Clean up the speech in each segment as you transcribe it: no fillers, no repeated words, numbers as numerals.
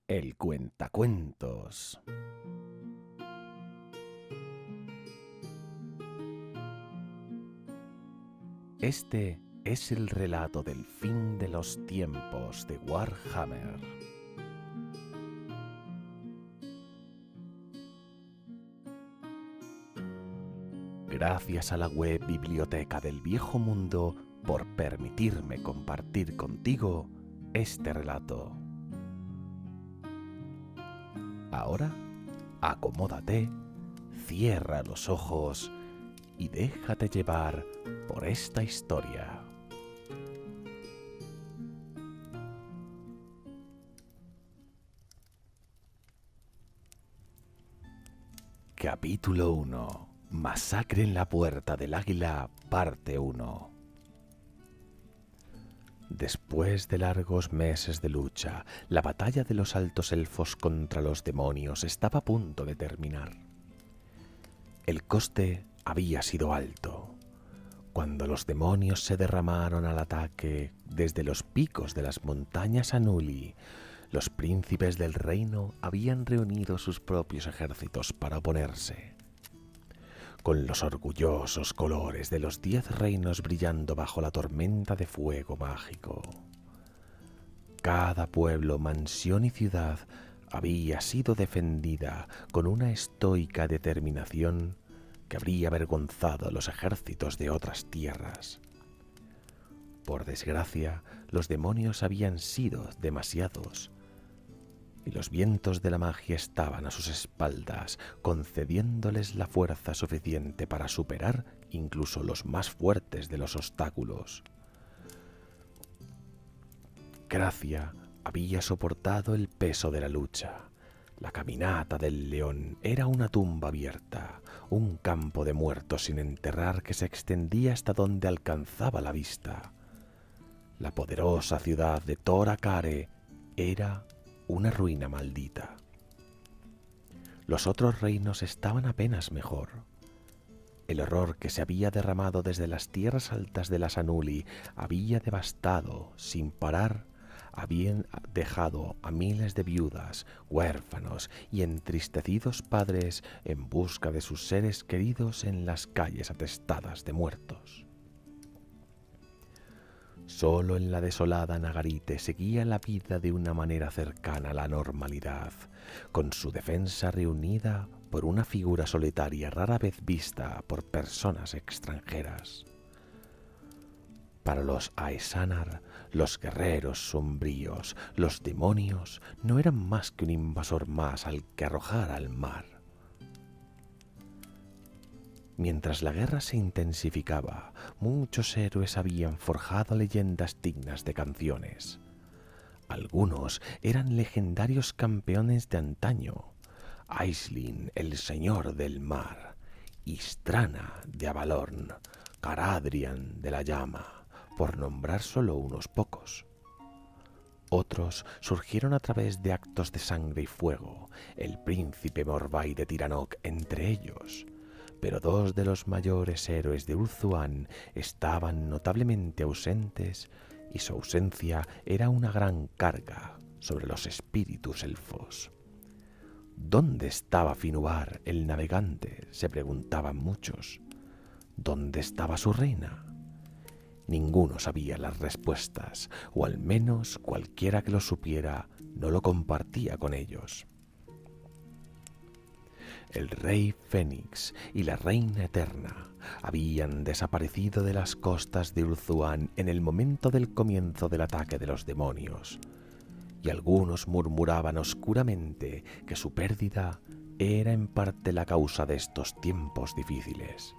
El Cuentacuentos. Este es el relato del fin de los tiempos de Warhammer. Gracias a la web Biblioteca del Viejo Mundo por permitirme compartir contigo este relato. Ahora, acomódate, cierra los ojos y déjate llevar por esta historia. Capítulo 1. Masacre en la Puerta del Águila, parte 1. Después de largos meses de lucha, la batalla de los altos elfos contra los demonios estaba a punto de terminar. El coste había sido alto. Cuando los demonios se derramaron al ataque desde los picos de las montañas Anuli, los príncipes del reino habían reunido sus propios ejércitos para oponerse. Con los orgullosos colores de los 10 reinos brillando bajo la tormenta de fuego mágico. Cada pueblo, mansión y ciudad había sido defendida con una estoica determinación que habría avergonzado a los ejércitos de otras tierras. Por desgracia, los demonios habían sido demasiados, y los vientos de la magia estaban a sus espaldas, concediéndoles la fuerza suficiente para superar incluso los más fuertes de los obstáculos. Gracia había soportado el peso de la lucha. La caminata del león era una tumba abierta, un campo de muertos sin enterrar que se extendía hasta donde alcanzaba la vista. La poderosa ciudad de Tor Akare era una ruina maldita. Los otros reinos estaban apenas mejor. El horror que se había derramado desde las tierras altas de las Anuli había devastado, sin parar, habían dejado a miles de viudas, huérfanos y entristecidos padres en busca de sus seres queridos en las calles atestadas de muertos. Solo en la desolada Nagarite seguía la vida de una manera cercana a la normalidad, con su defensa reunida por una figura solitaria rara vez vista por personas extranjeras. Para los Aesanar, los guerreros sombríos, los demonios no eran más que un invasor más al que arrojar al mar. Mientras la guerra se intensificaba, muchos héroes habían forjado leyendas dignas de canciones. Algunos eran legendarios campeones de antaño: Aisling, el señor del mar; Istrana de Avalorn; Caradhrian de la llama, por nombrar solo unos pocos. Otros surgieron a través de actos de sangre y fuego, el príncipe Morvai de Tiranoc entre ellos. Pero dos de los mayores héroes de Ulthuan estaban notablemente ausentes, y su ausencia era una gran carga sobre los espíritus elfos. ¿Dónde estaba Finuar, el navegante?, se preguntaban muchos. ¿Dónde estaba su reina? Ninguno sabía las respuestas, o al menos cualquiera que lo supiera no lo compartía con ellos. El rey Fénix y la reina eterna habían desaparecido de las costas de Ulthuan en el momento del comienzo del ataque de los demonios, y algunos murmuraban oscuramente que su pérdida era en parte la causa de estos tiempos difíciles.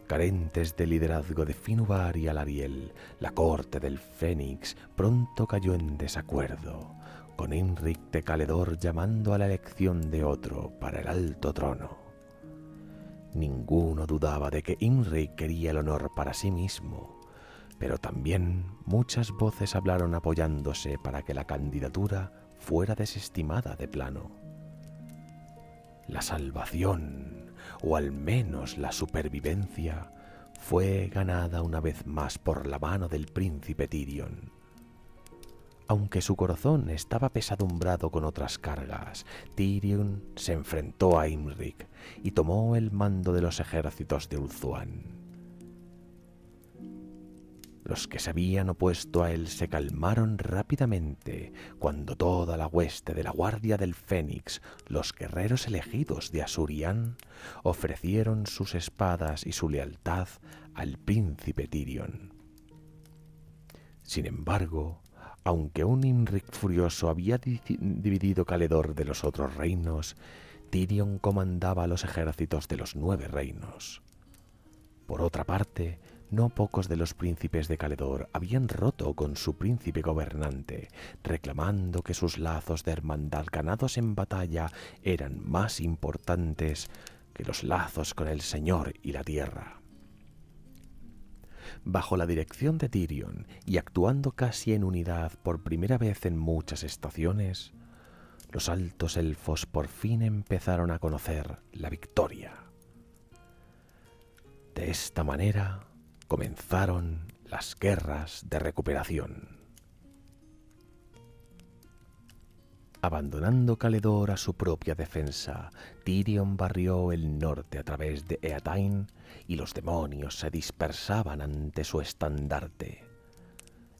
Carentes de liderazgo de Finuar y Alariel, la corte del Fénix pronto cayó en desacuerdo, con Imrik de Caledor llamando a la elección de otro para el alto trono. Ninguno dudaba de que Imrik quería el honor para sí mismo, pero también muchas voces hablaron apoyándose para que la candidatura fuera desestimada de plano. La salvación, o al menos la supervivencia, fue ganada una vez más por la mano del príncipe Tyrion. Aunque su corazón estaba pesadumbrado con otras cargas, Tyrion se enfrentó a Imrik y tomó el mando de los ejércitos de Ulthuan. Los que se habían opuesto a él se calmaron rápidamente cuando toda la hueste de la Guardia del Fénix, los guerreros elegidos de Asuryan, ofrecieron sus espadas y su lealtad al príncipe Tyrion. Sin embargo, aunque un Imrik furioso había dividido Caledor de los otros reinos, Tyrion comandaba los ejércitos de los 9 reinos. Por otra parte, no pocos de los príncipes de Caledor habían roto con su príncipe gobernante, reclamando que sus lazos de hermandad ganados en batalla eran más importantes que los lazos con el Señor y la tierra. Bajo la dirección de Tyrion y actuando casi en unidad por primera vez en muchas estaciones, los altos elfos por fin empezaron a conocer la victoria. De esta manera comenzaron las guerras de recuperación. Abandonando Caledor a su propia defensa, Tyrion barrió el norte a través de Eatain y los demonios se dispersaban ante su estandarte.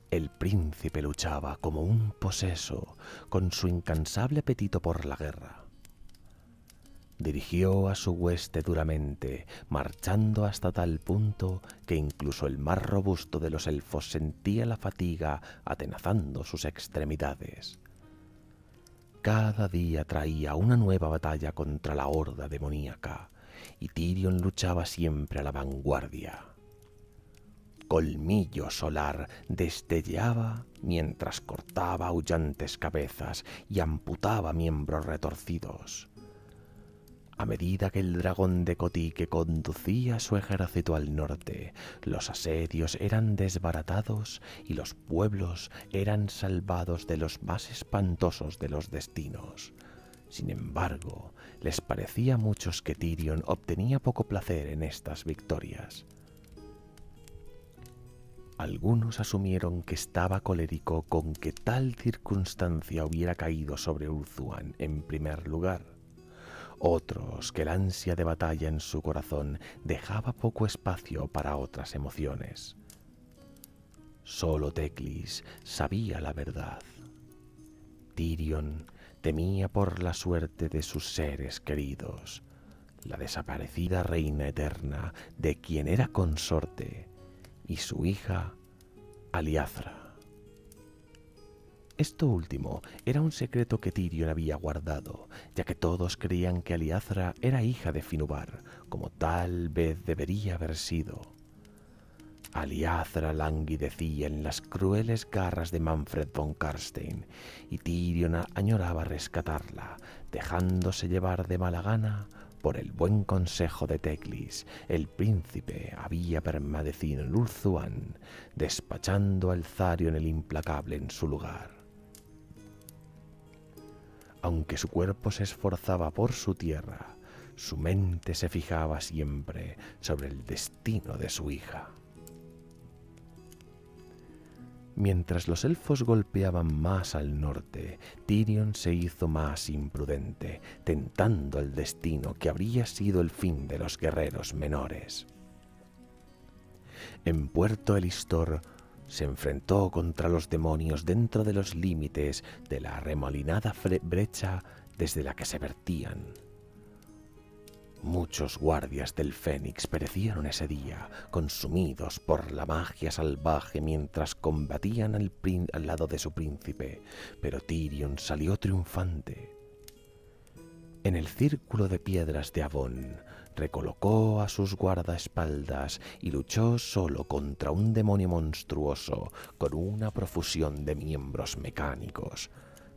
El príncipe luchaba como un poseso, con su incansable apetito por la guerra. Dirigió a su hueste duramente, marchando hasta tal punto que incluso el más robusto de los elfos sentía la fatiga atenazando sus extremidades. Cada día traía una nueva batalla contra la horda demoníaca, y Tyrion luchaba siempre a la vanguardia. Colmillo Solar destellaba mientras cortaba aullantes cabezas y amputaba miembros retorcidos. A medida que el dragón de Kotyke conducía su ejército al norte, los asedios eran desbaratados y los pueblos eran salvados de los más espantosos de los destinos. Sin embargo, les parecía a muchos que Tyrion obtenía poco placer en estas victorias. Algunos asumieron que estaba colérico con que tal circunstancia hubiera caído sobre Ulthuan en primer lugar. Otros que el ansia de batalla en su corazón dejaba poco espacio para otras emociones. Solo Teclis sabía la verdad. Tyrion temía por la suerte de sus seres queridos, la desaparecida reina eterna de quien era consorte, y su hija, Aliazra. Esto último era un secreto que Tyrion había guardado, ya que todos creían que Aliazra era hija de Finubar, como tal vez debería haber sido. Aliazra languidecía en las crueles garras de Manfred von Karstein, y Tyrion añoraba rescatarla, dejándose llevar de mala gana por el buen consejo de Teclis. El príncipe había permanecido en Ulthuan, despachando al Tharion el implacable en su lugar. Aunque su cuerpo se esforzaba por su tierra, su mente se fijaba siempre sobre el destino de su hija. Mientras los elfos golpeaban más al norte, Tyrion se hizo más imprudente, tentando el destino que habría sido el fin de los guerreros menores. En Puerto Elistor se enfrentó contra los demonios dentro de los límites de la arremolinada brecha desde la que se vertían. Muchos guardias del Fénix perecieron ese día, consumidos por la magia salvaje mientras combatían al lado de su príncipe, pero Tyrion salió triunfante. En el círculo de piedras de Avon, recolocó a sus guardaespaldas y luchó solo contra un demonio monstruoso con una profusión de miembros mecánicos,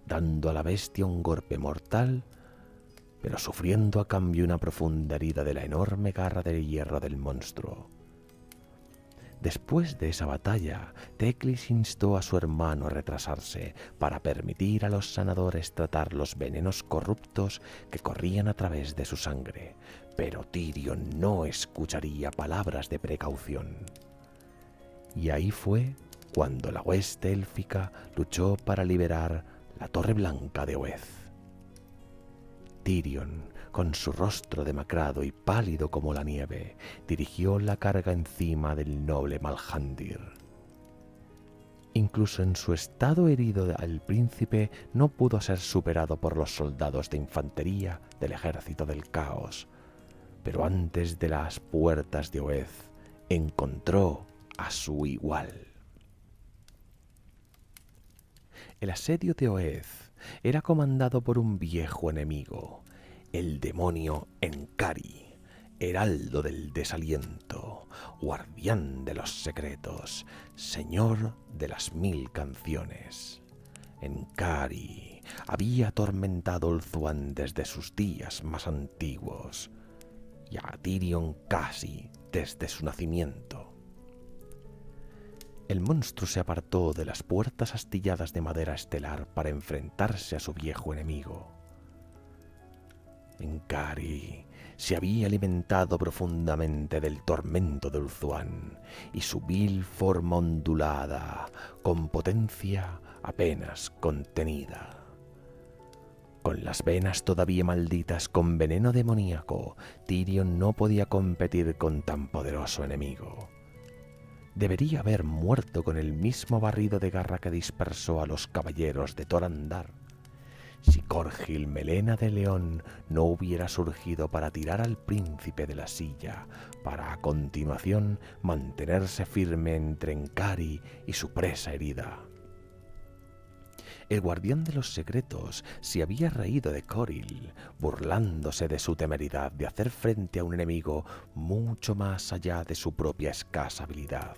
dando a la bestia un golpe mortal, pero sufriendo a cambio una profunda herida de la enorme garra de hierro del monstruo. Después de esa batalla, Teclis instó a su hermano a retrasarse para permitir a los sanadores tratar los venenos corruptos que corrían a través de su sangre, pero Tyrion no escucharía palabras de precaución. Y ahí fue cuando la hueste élfica luchó para liberar la Torre Blanca de Oez. Tirion, con su rostro demacrado y pálido como la nieve, dirigió la carga encima del noble Malhandir. Incluso en su estado herido, el príncipe no pudo ser superado por los soldados de infantería del ejército del caos, pero antes de las puertas de Oez encontró a su igual. El asedio de Oez era comandado por un viejo enemigo, el demonio Enkari, heraldo del desaliento, guardián de los secretos, señor de las 1000 canciones. Enkari había atormentado Ulthuan desde sus días más antiguos, y a Tirion casi desde su nacimiento. El monstruo se apartó de las puertas astilladas de madera estelar para enfrentarse a su viejo enemigo. Enkari se había alimentado profundamente del tormento de Ulthuan y su vil forma ondulada, con potencia apenas contenida. Con las venas todavía malditas con veneno demoníaco, Tirion no podía competir con tan poderoso enemigo. Debería haber muerto con el mismo barrido de garra que dispersó a los caballeros de Torandar, si Corgil Melena de León no hubiera surgido para tirar al príncipe de la silla, para a continuación mantenerse firme entre Enkari y su presa herida. El guardián de los secretos se había reído de Coril, burlándose de su temeridad de hacer frente a un enemigo mucho más allá de su propia escasa habilidad.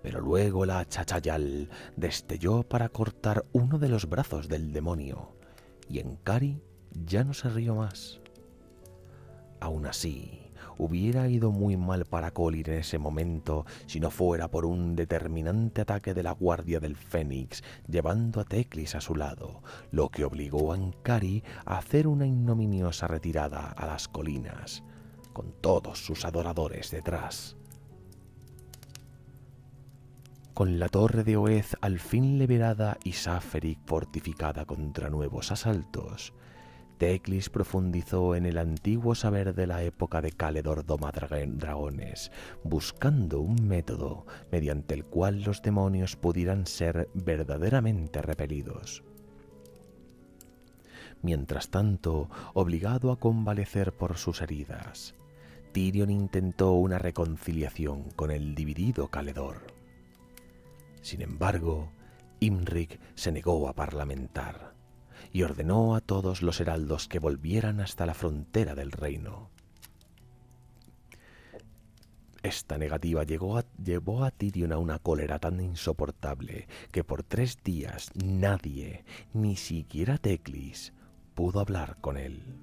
Pero luego la Chachayal destelló para cortar uno de los brazos del demonio, y Enkari ya no se rió más. Aún así, hubiera ido muy mal para Coril en ese momento si no fuera por un determinante ataque de la Guardia del Fénix, llevando a Teclis a su lado, lo que obligó a Enkari a hacer una ignominiosa retirada a las colinas, con todos sus adoradores detrás. Con la torre de Oez al fin liberada y Safarik fortificada contra nuevos asaltos, Teclis profundizó en el antiguo saber de la época de Caledor Domadragones, buscando un método mediante el cual los demonios pudieran ser verdaderamente repelidos. Mientras tanto, obligado a convalecer por sus heridas, Tirion intentó una reconciliación con el dividido Caledor. Sin embargo, Imrik se negó a parlamentar y ordenó a todos los heraldos que volvieran hasta la frontera del reino. Esta negativa llevó a Tirion a una cólera tan insoportable que por 3 días nadie, ni siquiera Teclis, pudo hablar con él.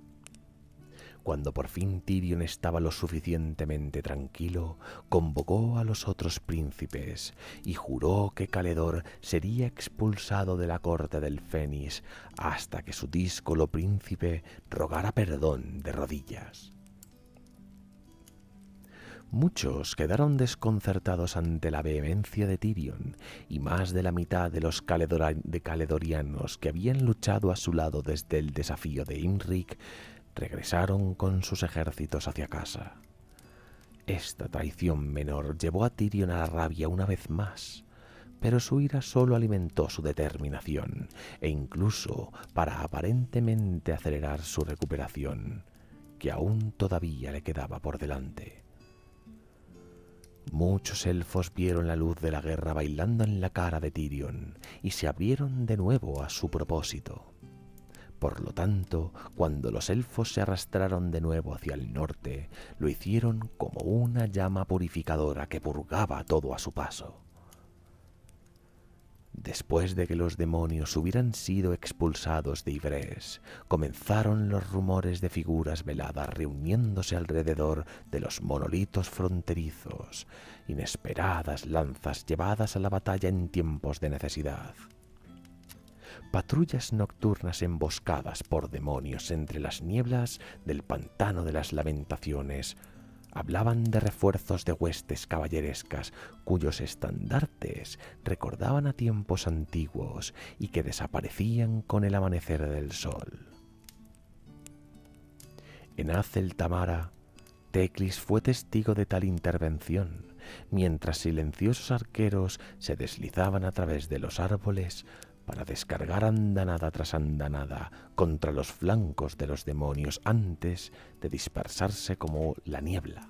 Cuando por fin Tirion estaba lo suficientemente tranquilo, convocó a los otros príncipes y juró que Caledor sería expulsado de la corte del Fénix hasta que su díscolo príncipe rogara perdón de rodillas. Muchos quedaron desconcertados ante la vehemencia de Tirion, y más de la mitad de los caledorianos que habían luchado a su lado desde el desafío de Imrik regresaron con sus ejércitos hacia casa. Esta traición menor llevó a Tirion a la rabia una vez más, pero su ira solo alimentó su determinación, e incluso para aparentemente acelerar su recuperación, que aún todavía le quedaba por delante. Muchos elfos vieron la luz de la guerra bailando en la cara de Tirion y se abrieron de nuevo a su propósito. Por lo tanto, cuando los elfos se arrastraron de nuevo hacia el norte, lo hicieron como una llama purificadora que purgaba todo a su paso. Después de que los demonios hubieran sido expulsados de Yvresse, comenzaron los rumores de figuras veladas reuniéndose alrededor de los monolitos fronterizos, inesperadas lanzas llevadas a la batalla en tiempos de necesidad. Patrullas nocturnas emboscadas por demonios entre las nieblas del pantano de las lamentaciones, Hablaban de refuerzos de huestes caballerescas cuyos estandartes recordaban a tiempos antiguos y que desaparecían con el amanecer del sol. En Azel Tamara, Teclis fue testigo de tal intervención, mientras silenciosos arqueros se deslizaban a través de los árboles para descargar andanada tras andanada contra los flancos de los demonios antes de dispersarse como la niebla.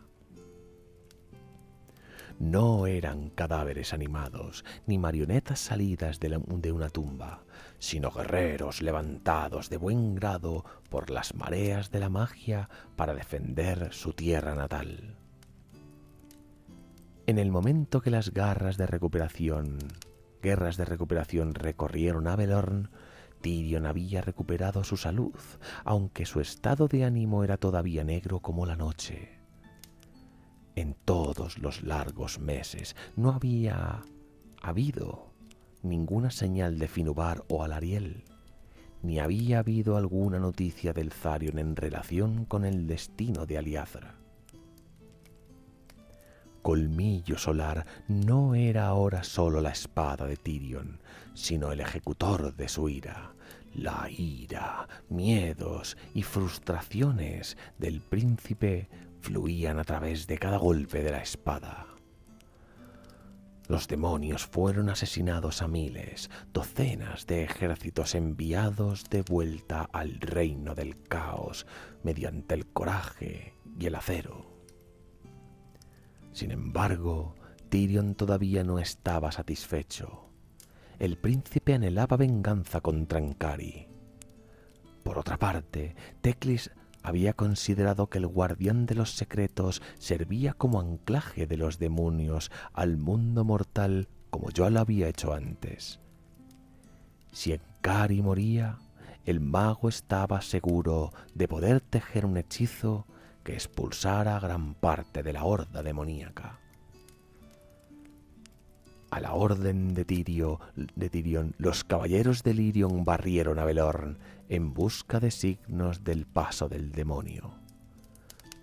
No eran cadáveres animados, ni marionetas salidas de una tumba, sino guerreros levantados de buen grado por las mareas de la magia para defender su tierra natal. En el momento que las guerras de recuperación recorrieron Avelorn, Tirion había recuperado su salud, aunque su estado de ánimo era todavía negro como la noche. En todos los largos meses no había habido ninguna señal de Finubar o Alariel, ni había habido alguna noticia del Tharion en relación con el destino de Aliazra. Colmillo Solar no era ahora solo la espada de Tirion, sino el ejecutor de su ira. La ira, miedos y frustraciones del príncipe fluían a través de cada golpe de la espada. Los demonios fueron asesinados a miles, docenas de ejércitos enviados de vuelta al reino del caos mediante el coraje y el acero. Sin embargo, Tirion todavía no estaba satisfecho. El príncipe anhelaba venganza contra Encari. Por otra parte, Teclis había considerado que el guardián de los secretos servía como anclaje de los demonios al mundo mortal como yo lo había hecho antes. Si Encari moría, el mago estaba seguro de poder tejer un hechizo que expulsara a gran parte de la horda demoníaca. A la orden de Tirion, los caballeros de Lirion barrieron a Avelorn en busca de signos del paso del demonio.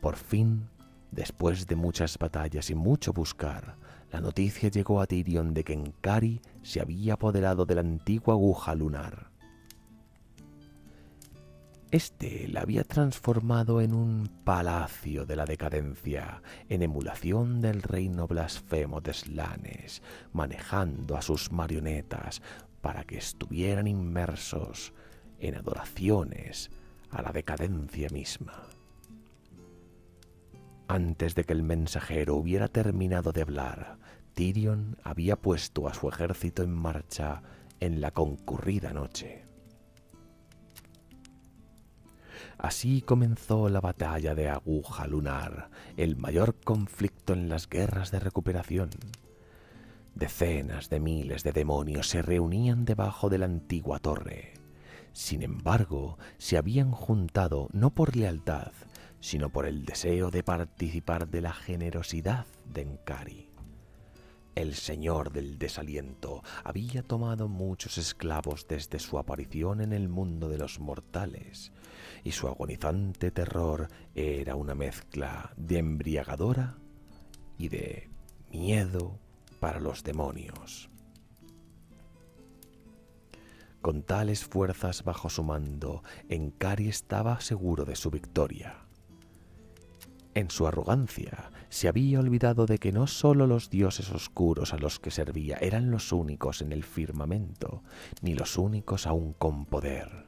Por fin, después de muchas batallas y mucho buscar, la noticia llegó a Tirion de que Encari se había apoderado de la antigua aguja lunar. Este la había transformado en un palacio de la decadencia, en emulación del reino blasfemo de Slanes, manejando a sus marionetas para que estuvieran inmersos en adoraciones a la decadencia misma. Antes de que el mensajero hubiera terminado de hablar, Tirion había puesto a su ejército en marcha en la concurrida noche. Así comenzó la batalla de Aguja Lunar, el mayor conflicto en las guerras de recuperación. Decenas de miles de demonios se reunían debajo de la antigua torre. Sin embargo, se habían juntado no por lealtad, sino por el deseo de participar de la generosidad de Encari. El señor del desaliento había tomado muchos esclavos desde su aparición en el mundo de los mortales, y su agonizante terror era una mezcla de embriagadora y de miedo para los demonios. Con tales fuerzas bajo su mando, Encari estaba seguro de su victoria. En su arrogancia, se había olvidado de que no solo los dioses oscuros a los que servía eran los únicos en el firmamento, ni los únicos aún con poder.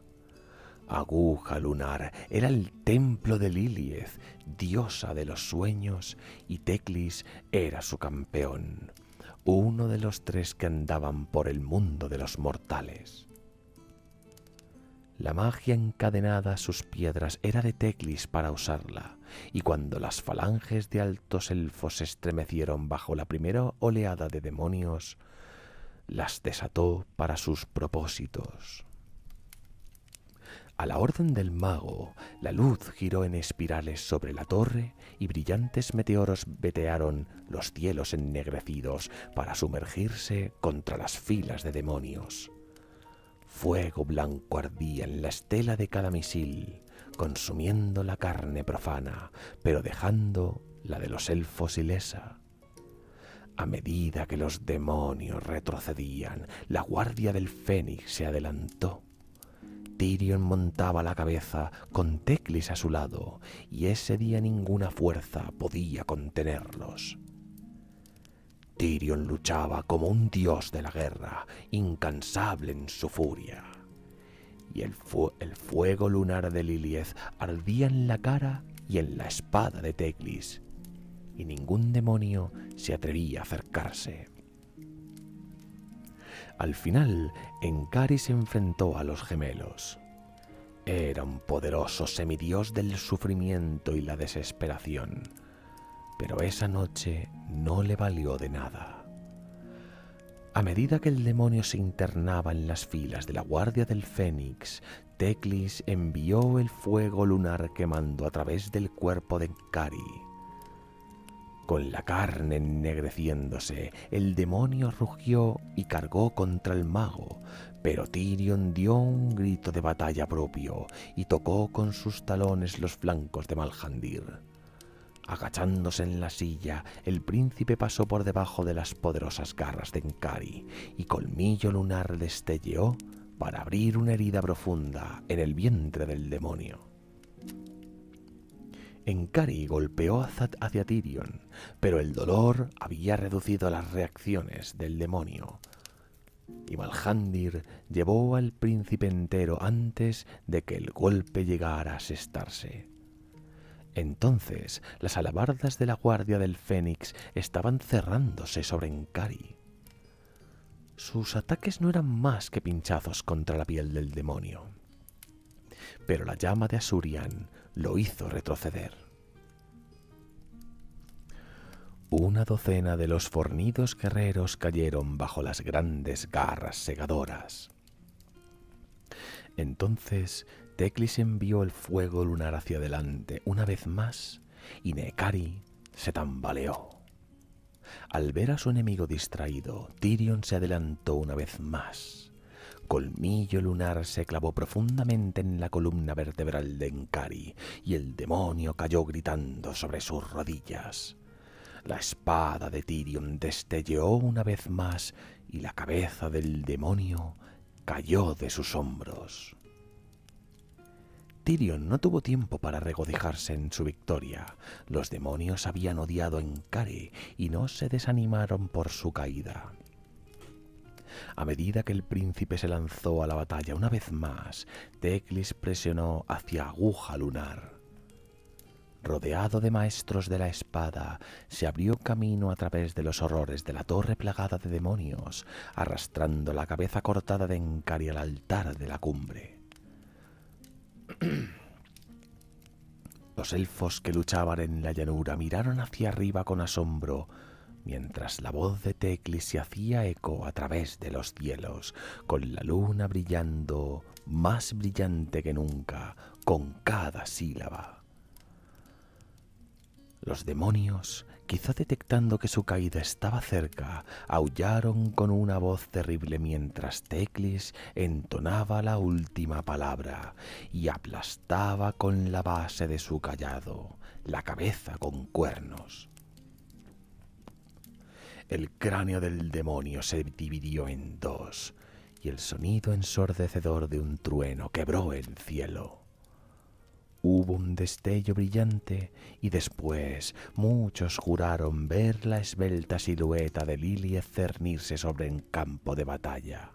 Aguja Lunar era el templo de Lilith, diosa de los sueños, y Teclis era su campeón, uno de los tres que andaban por el mundo de los mortales. La magia encadenada a sus piedras era de Teclis para usarla, y cuando las falanges de altos elfos se estremecieron bajo la primera oleada de demonios, las desató para sus propósitos. A la orden del mago, la luz giró en espirales sobre la torre y brillantes meteoros vetearon los cielos ennegrecidos para sumergirse contra las filas de demonios. Fuego blanco ardía en la estela de cada misil, consumiendo la carne profana, pero dejando la de los elfos ilesa. A medida que los demonios retrocedían, la guardia del Fénix se adelantó. Tirion montaba la cabeza con Teclis a su lado, y ese día ninguna fuerza podía contenerlos. Tirion luchaba como un dios de la guerra, incansable en su furia. Y el fuego lunar de Lilith ardía en la cara y en la espada de Teclis, y ningún demonio se atrevía a acercarse. Al final, Enkari se enfrentó a los gemelos. Era un poderoso semidios del sufrimiento y la desesperación, pero esa noche no le valió de nada. A medida que el demonio se internaba en las filas de la Guardia del Fénix, Teclis envió el fuego lunar quemando a través del cuerpo de Enkari. Con la carne ennegreciéndose, el demonio rugió y cargó contra el mago, pero Tirion dio un grito de batalla propio y tocó con sus talones los flancos de Malhandir. Agachándose en la silla, el príncipe pasó por debajo de las poderosas garras de Enkari y Colmillo Lunar destelleó para abrir una herida profunda en el vientre del demonio. Enkari golpeó hacia Tirion, pero el dolor había reducido las reacciones del demonio, y Malhandir llevó al príncipe entero antes de que el golpe llegara a asestarse. Entonces las alabardas de la Guardia del Fénix estaban cerrándose sobre Enkari. Sus ataques no eran más que pinchazos contra la piel del demonio, pero la llama de Asurian lo hizo retroceder. Una docena de los fornidos guerreros cayeron bajo las grandes garras segadoras. Entonces Teclis envió el fuego lunar hacia adelante una vez más y Enkari se tambaleó. Al ver a su enemigo distraído, Tirion se adelantó una vez más. Colmillo Lunar se clavó profundamente en la columna vertebral de Enkari y el demonio cayó gritando sobre sus rodillas. La espada de Tirion destelleó una vez más y la cabeza del demonio cayó de sus hombros. Tirion no tuvo tiempo para regocijarse en su victoria. Los demonios habían odiado a Enkari y no se desanimaron por su caída. A medida que el príncipe se lanzó a la batalla una vez más, Teclis presionó hacia Aguja Lunar. Rodeado de maestros de la espada, se abrió camino a través de los horrores de la torre plagada de demonios, arrastrando la cabeza cortada de Enkari al altar de la cumbre. Los elfos que luchaban en la llanura miraron hacia arriba con asombro, mientras la voz de Teclis se hacía eco a través de los cielos, con la luna brillando más brillante que nunca con cada sílaba. Los demonios, quizá detectando que su caída estaba cerca, aullaron con una voz terrible mientras Teclis entonaba la última palabra y aplastaba con la base de su cayado la cabeza con cuernos. El cráneo del demonio se dividió en dos y el sonido ensordecedor de un trueno quebró el cielo. Hubo un destello brillante y después muchos juraron ver la esbelta silueta de Lilith cernirse sobre el campo de batalla.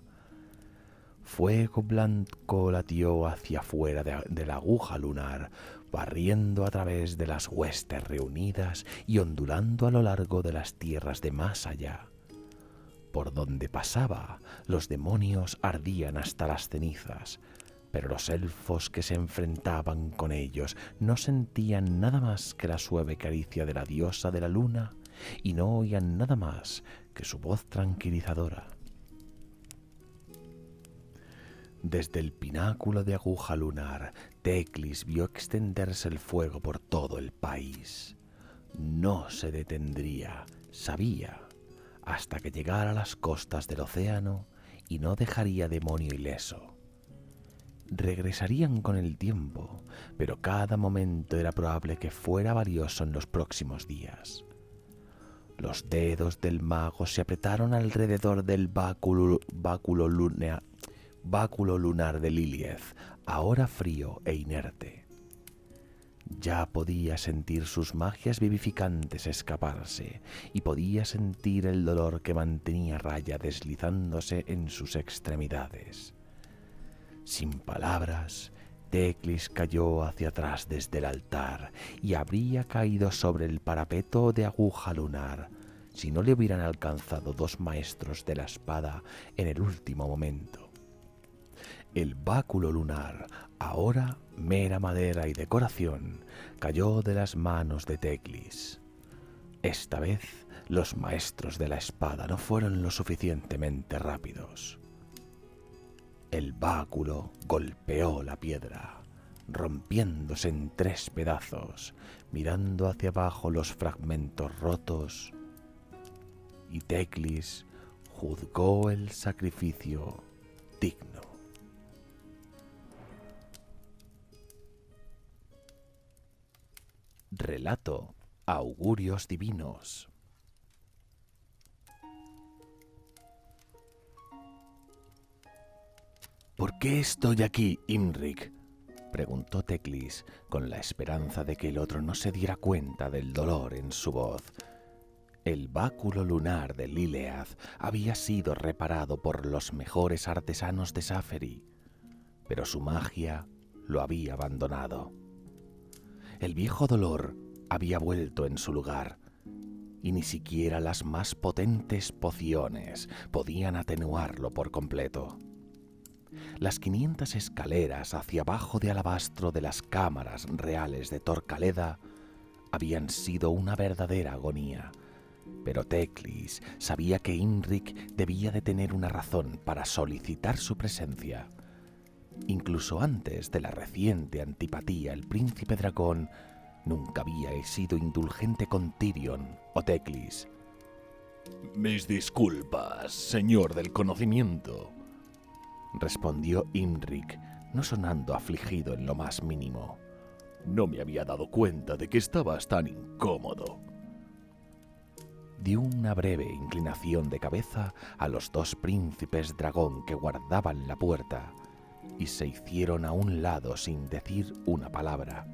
Fuego blanco latió hacia afuera de la aguja lunar, barriendo a través de las huestes reunidas y ondulando a lo largo de las tierras de más allá. Por donde pasaba, los demonios ardían hasta las cenizas, pero los elfos que se enfrentaban con ellos no sentían nada más que la suave caricia de la diosa de la luna y no oían nada más que su voz tranquilizadora. Desde el pináculo de aguja lunar, Teclis vio extenderse el fuego por todo el país. No se detendría, sabía, hasta que llegara a las costas del océano y no dejaría demonio ileso. Regresarían con el tiempo, pero cada momento era probable que fuera valioso en los próximos días. Los dedos del mago se apretaron alrededor del báculo lunar de Lilith, ahora frío e inerte. Ya podía sentir sus magias vivificantes escaparse y podía sentir el dolor que mantenía a raya deslizándose en sus extremidades. Sin palabras, Teclis cayó hacia atrás desde el altar y habría caído sobre el parapeto de aguja lunar si no le hubieran alcanzado dos maestros de la espada en el último momento. El báculo lunar, ahora mera madera y decoración, cayó de las manos de Teclis. Esta vez, los maestros de la espada no fueron lo suficientemente rápidos. El báculo golpeó la piedra, rompiéndose en 3 pedazos, mirando hacia abajo los fragmentos rotos, y Teclis juzgó el sacrificio digno. Relato: Augurios divinos. ¿Por qué estoy aquí, Imrik?, preguntó Teclis, con la esperanza de que el otro no se diera cuenta del dolor en su voz. El báculo lunar de Lilith había sido reparado por los mejores artesanos de Saferi, pero su magia lo había abandonado. El viejo dolor había vuelto en su lugar, y ni siquiera las más potentes pociones podían atenuarlo por completo. Las 500 escaleras hacia abajo de alabastro de las cámaras reales de Torcaleda habían sido una verdadera agonía, pero Teclis sabía que Imrik debía de tener una razón para solicitar su presencia. Incluso antes de la reciente antipatía, el príncipe dragón nunca había sido indulgente con Tyrion o Teclis. Mis disculpas, señor del conocimiento, respondió Imrik, no sonando afligido en lo más mínimo. No me había dado cuenta de que estabas tan incómodo. Dio una breve inclinación de cabeza a los 2 príncipes dragón que guardaban la puerta y se hicieron a un lado sin decir una palabra.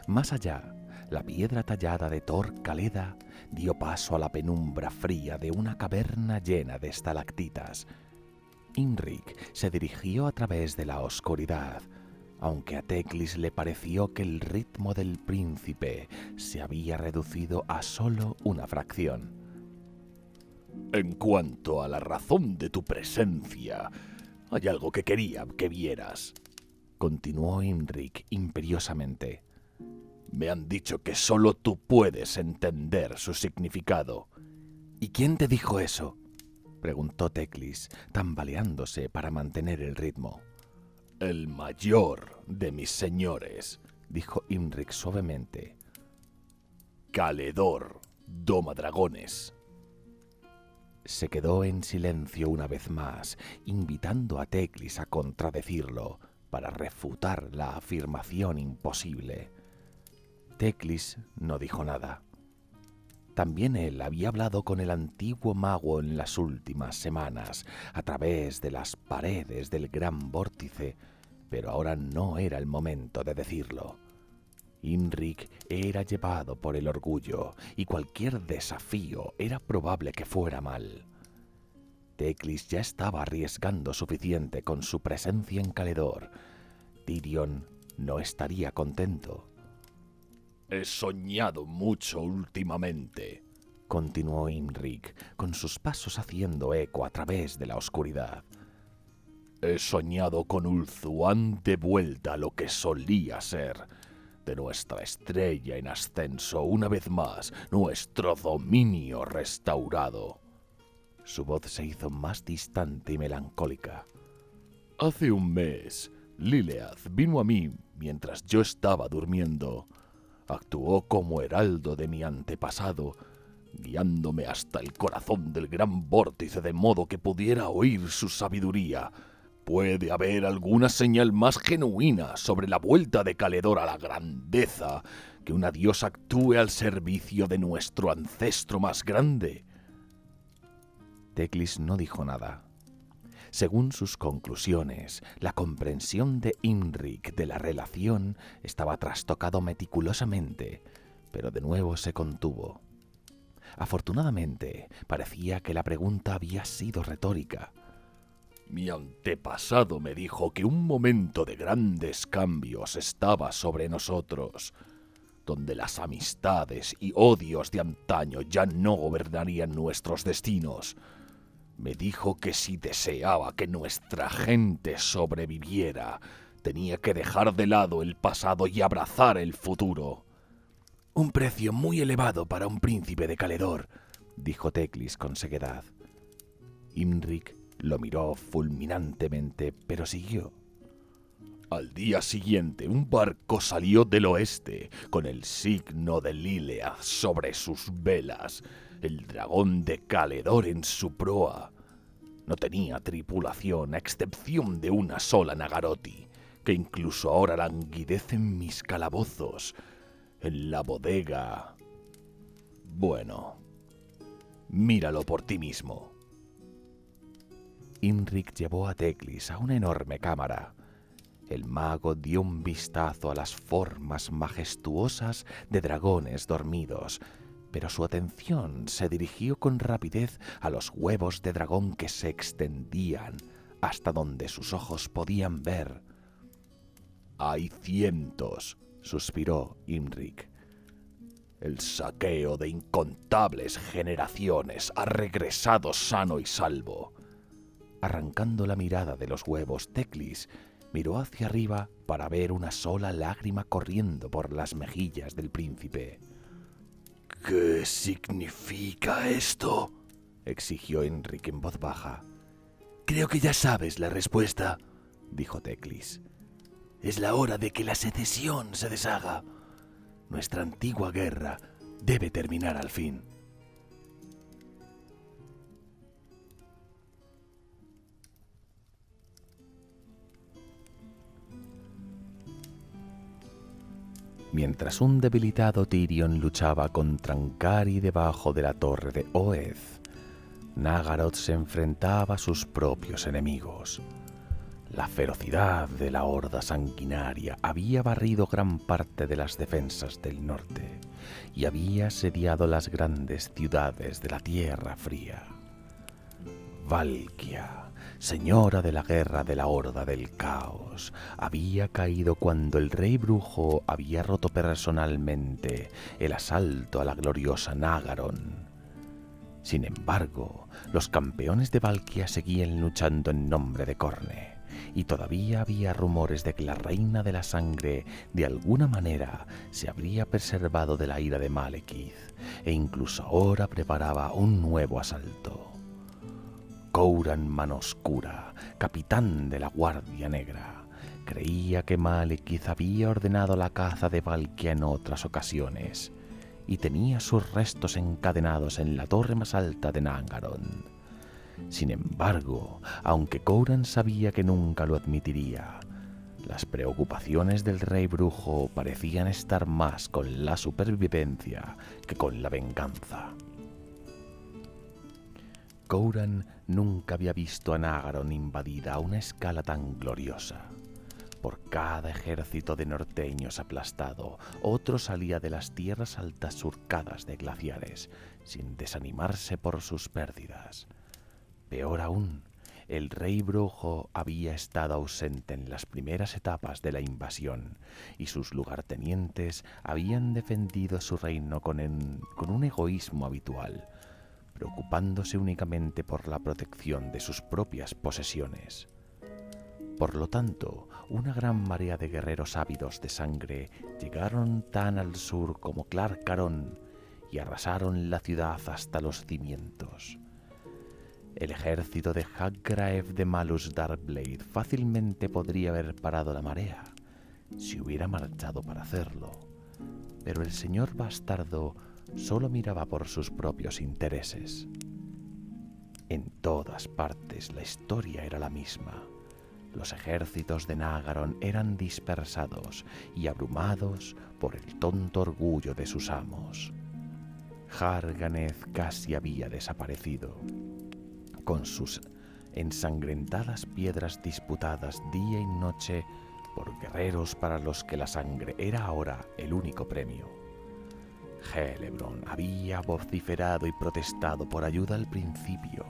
Más allá, la piedra tallada de Torcaleda dio paso a la penumbra fría de una caverna llena de estalactitas. Imrik se dirigió a través de la oscuridad, aunque a Teclis le pareció que el ritmo del príncipe se había reducido a solo una fracción. En cuanto a la razón de tu presencia, hay algo que quería que vieras, continuó Imrik imperiosamente. Me han dicho que solo tú puedes entender su significado. ¿Y quién te dijo eso?, preguntó Teclis, tambaleándose para mantener el ritmo. El mayor de mis señores, dijo Imrik suavemente. Caledor, doma dragones. Se quedó en silencio una vez más, invitando a Teclis a contradecirlo para refutar la afirmación imposible. Teclis no dijo nada. También él había hablado con el antiguo mago en las últimas semanas, a través de las paredes del gran vórtice, pero ahora no era el momento de decirlo. Imrik era llevado por el orgullo, y cualquier desafío era probable que fuera mal. Teclis ya estaba arriesgando suficiente con su presencia en Caledor. Tyrion no estaría contento. He soñado mucho últimamente, continuó Imrik, con sus pasos haciendo eco a través de la oscuridad. He soñado con Ulthuan de vuelta a lo que solía ser, de nuestra estrella en ascenso una vez más, nuestro dominio restaurado. Su voz se hizo más distante y melancólica. Hace un mes, Lilith vino a mí mientras yo estaba durmiendo. Actuó como heraldo de mi antepasado, guiándome hasta el corazón del gran vórtice de modo que pudiera oír su sabiduría, puede haber alguna señal más genuina sobre la vuelta de Caledor a la grandeza que una diosa actúe al servicio de nuestro ancestro más grande? Teclis no dijo nada. Según sus conclusiones, la comprensión de Imrik de la relación estaba trastocado meticulosamente, pero de nuevo se contuvo. Afortunadamente, parecía que la pregunta había sido retórica. Mi antepasado me dijo que un momento de grandes cambios estaba sobre nosotros, donde las amistades y odios de antaño ya no gobernarían nuestros destinos. Me dijo que si deseaba que nuestra gente sobreviviera, tenía que dejar de lado el pasado y abrazar el futuro. Un precio muy elevado para un príncipe de Caledor, dijo Teclis con sequedad. Imrik lo miró fulminantemente, pero siguió. Al día siguiente, un barco salió del oeste, con el signo de Lilea sobre sus velas, el dragón de Caledor en su proa. No tenía tripulación, a excepción de una sola Nagarotti, que incluso ahora languidece en mis calabozos, en la bodega. Bueno, míralo por ti mismo. Imrik llevó a Teclis a una enorme cámara. El mago dio un vistazo a las formas majestuosas de dragones dormidos, pero su atención se dirigió con rapidez a los huevos de dragón que se extendían hasta donde sus ojos podían ver. Hay cientos, suspiró Imrik. El saqueo de incontables generaciones ha regresado sano y salvo. Arrancando la mirada de los huevos, Teclis miró hacia arriba para ver una sola lágrima corriendo por las mejillas del príncipe. ¿Qué significa esto?, exigió Imrik en voz baja. Creo que ya sabes la respuesta, dijo Teclis. Es la hora de que la secesión se deshaga. Nuestra antigua guerra debe terminar al fin. Mientras un debilitado Tyrion luchaba con Trancari debajo de la torre de Oed, Nagaroth se enfrentaba a sus propios enemigos. La ferocidad de la horda sanguinaria había barrido gran parte de las defensas del norte y había asediado las grandes ciudades de la Tierra Fría. Valkia, señora de la guerra de la Horda del Caos, había caído cuando el rey brujo había roto personalmente el asalto a la gloriosa Nagaron. Sin embargo, los campeones de Valkia seguían luchando en nombre de Corne, y todavía había rumores de que la Reina de la Sangre de alguna manera se habría preservado de la ira de Malekith, e incluso ahora preparaba un nuevo asalto. Couran Manoscura, capitán de la Guardia Negra, creía que Malekith había ordenado la caza de Valkia en otras ocasiones y tenía sus restos encadenados en la torre más alta de Nagaron. Sin embargo, aunque Couran sabía que nunca lo admitiría, las preocupaciones del rey brujo parecían estar más con la supervivencia que con la venganza. Couran nunca había visto a Nagaron invadida a una escala tan gloriosa. Por cada ejército de norteños aplastado, otro salía de las tierras altas surcadas de glaciares, sin desanimarse por sus pérdidas. Peor aún, el rey brujo había estado ausente en las primeras etapas de la invasión, y sus lugartenientes habían defendido su reino con un egoísmo habitual, preocupándose únicamente por la protección de sus propias posesiones. Por lo tanto, una gran marea de guerreros ávidos de sangre llegaron tan al sur como Clar Caron y arrasaron la ciudad hasta los cimientos. El ejército de Haggraev de Malus Darkblade fácilmente podría haber parado la marea, si hubiera marchado para hacerlo, pero el señor bastardo solo miraba por sus propios intereses. En todas partes la historia era la misma. Los ejércitos de Nagaron eran dispersados y abrumados por el tonto orgullo de sus amos. Jarganeth casi había desaparecido. Con sus ensangrentadas piedras disputadas día y noche por guerreros para los que la sangre era ahora el único premio. Celeborn había vociferado y protestado por ayuda al principio.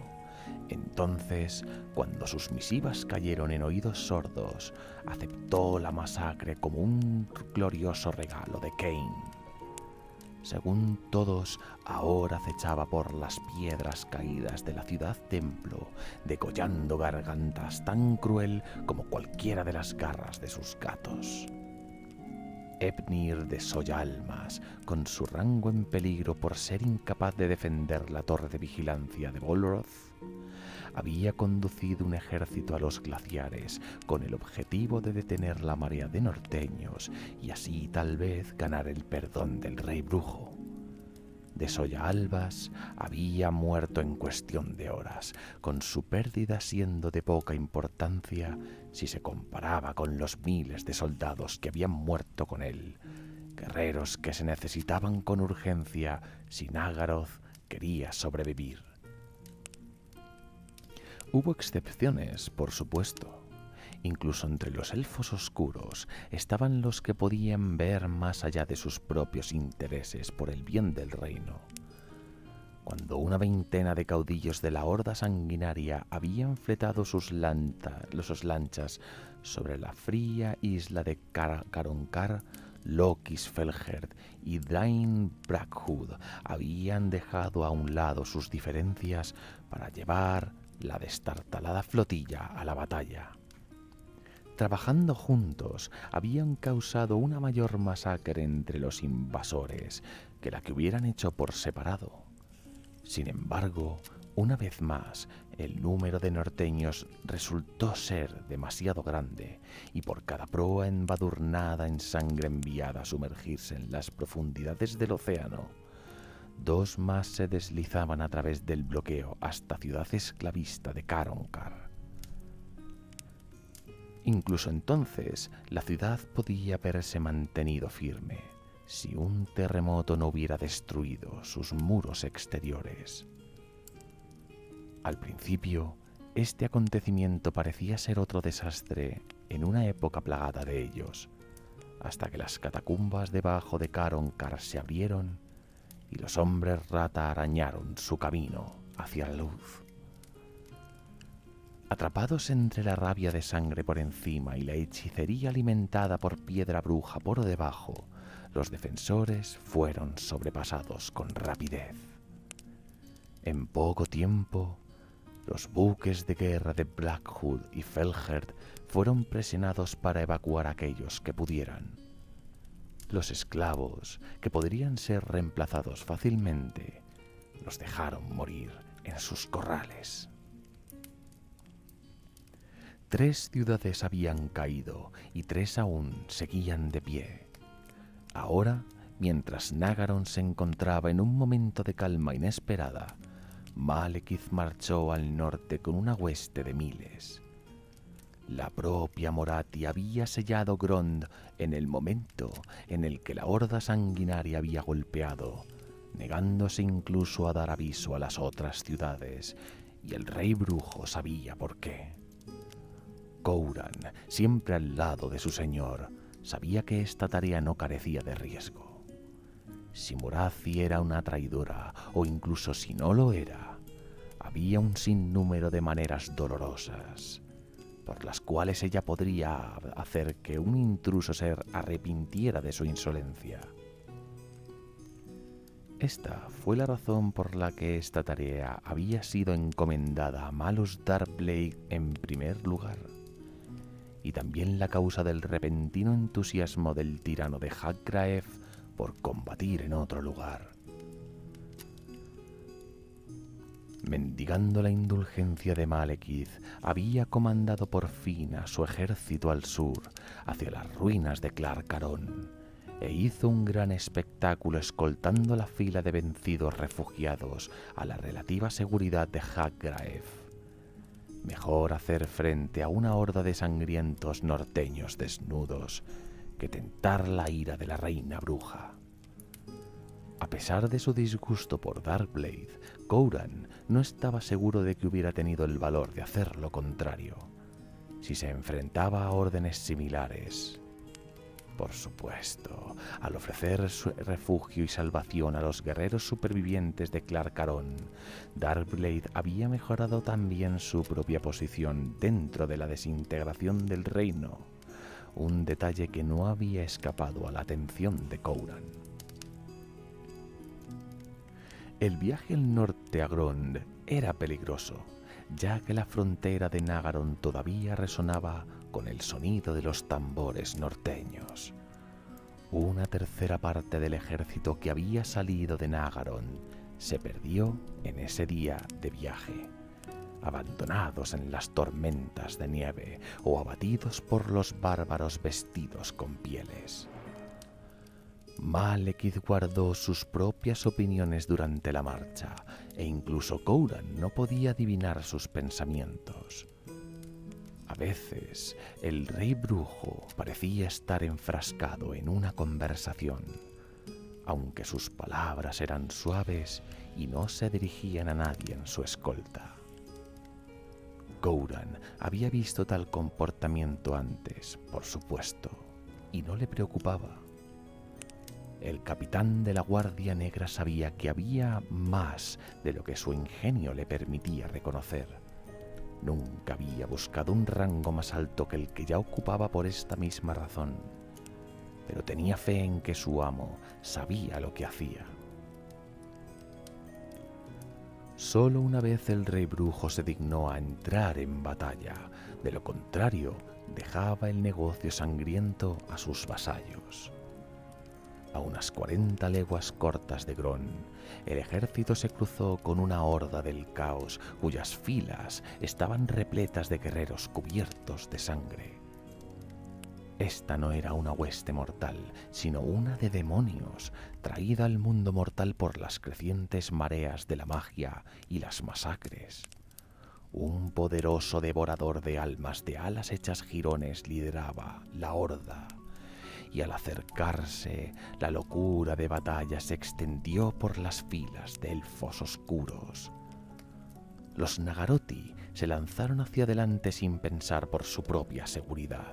Entonces, cuando sus misivas cayeron en oídos sordos, aceptó la masacre como un glorioso regalo de Cain. Según todos, ahora acechaba por las piedras caídas de la ciudad-templo, degollando gargantas tan cruel como cualquiera de las garras de sus gatos. Epnir desolla almas, con su rango en peligro por ser incapaz de defender la torre de vigilancia de Bolroth, había conducido un ejército a los glaciares con el objetivo de detener la marea de norteños y así tal vez ganar el perdón del rey brujo. Desolla Albas había muerto en cuestión de horas, con su pérdida siendo de poca importancia si se comparaba con los miles de soldados que habían muerto con él, guerreros que se necesitaban con urgencia si Nagaroth quería sobrevivir. Hubo excepciones, por supuesto. Incluso entre los elfos oscuros estaban los que podían ver más allá de sus propios intereses por el bien del reino. Cuando una veintena de caudillos de la horda sanguinaria habían fletado sus lanchas sobre la fría isla de Karonkar, Lokisfelgerd y Dain Brakhud habían dejado a un lado sus diferencias para llevar la destartalada flotilla a la batalla. Trabajando juntos, habían causado una mayor masacre entre los invasores que la que hubieran hecho por separado. Sin embargo, una vez más, el número de norteños resultó ser demasiado grande, y por cada proa embadurnada en sangre enviada a sumergirse en las profundidades del océano, 2 más se deslizaban a través del bloqueo hasta ciudad esclavista de Karonkar. Incluso entonces, la ciudad podía haberse mantenido firme si un terremoto no hubiera destruido sus muros exteriores. Al principio, este acontecimiento parecía ser otro desastre en una época plagada de ellos, hasta que las catacumbas debajo de Karonkar se abrieron y los hombres rata arañaron su camino hacia la luz. Atrapados entre la rabia de sangre por encima y la hechicería alimentada por piedra bruja por debajo, los defensores fueron sobrepasados con rapidez. En poco tiempo, los buques de guerra de Blackhood y Felgerd fueron presionados para evacuar a aquellos que pudieran. Los esclavos, que podrían ser reemplazados fácilmente, los dejaron morir en sus corrales. 3 ciudades habían caído y 3 aún seguían de pie. Ahora, mientras Nagaron se encontraba en un momento de calma inesperada, Malekith marchó al norte con una hueste de miles. La propia Morathi había sellado Grond en el momento en el que la horda sanguinaria había golpeado, negándose incluso a dar aviso a las otras ciudades, y el rey brujo sabía por qué. Couran, siempre al lado de su señor, sabía que esta tarea no carecía de riesgo. Si Morathi era una traidora, o incluso si no lo era, había un sinnúmero de maneras dolorosas por las cuales ella podría hacer que un intruso se arrepintiera de su insolencia. Esta fue la razón por la que esta tarea había sido encomendada a Malus Darkblade en primer lugar, y también la causa del repentino entusiasmo del tirano de Haggraef por combatir en otro lugar. Mendigando la indulgencia de Malekith, había comandado por fin a su ejército al sur, hacia las ruinas de Clarcaron, e hizo un gran espectáculo escoltando la fila de vencidos refugiados a la relativa seguridad de Haggraef. Mejor hacer frente a una horda de sangrientos norteños desnudos que tentar la ira de la reina bruja. A pesar de su disgusto por Darkblade, Couran no estaba seguro de que hubiera tenido el valor de hacer lo contrario si se enfrentaba a órdenes similares. Por supuesto, al ofrecer su refugio y salvación a los guerreros supervivientes de Clark-Caron, Darkblade había mejorado también su propia posición dentro de la desintegración del reino, un detalle que no había escapado a la atención de Couran. El viaje al norte a Grond era peligroso, ya que la frontera de Nagaron todavía resonaba con el sonido de los tambores norteños. Una tercera parte del ejército que había salido de Nagaron se perdió en ese día de viaje, abandonados en las tormentas de nieve o abatidos por los bárbaros vestidos con pieles. Malekith guardó sus propias opiniones durante la marcha, e incluso Couran no podía adivinar sus pensamientos. A veces, el rey brujo parecía estar enfrascado en una conversación, aunque sus palabras eran suaves y no se dirigían a nadie en su escolta. Couran había visto tal comportamiento antes, por supuesto, y no le preocupaba. El capitán de la Guardia Negra sabía que había más de lo que su ingenio le permitía reconocer. Nunca había buscado un rango más alto que el que ya ocupaba por esta misma razón, pero tenía fe en que su amo sabía lo que hacía. Solo una vez el rey brujo se dignó a entrar en batalla, de lo contrario dejaba el negocio sangriento a sus vasallos. A unas 40 leguas cortas de Grond, el ejército se cruzó con una horda del caos cuyas filas estaban repletas de guerreros cubiertos de sangre. Esta no era una hueste mortal, sino una de demonios, traída al mundo mortal por las crecientes mareas de la magia y las masacres. Un poderoso devorador de almas de alas hechas jirones lideraba la horda, y al acercarse, la locura de batalla se extendió por las filas de elfos oscuros. Los Nagarothi se lanzaron hacia adelante sin pensar por su propia seguridad.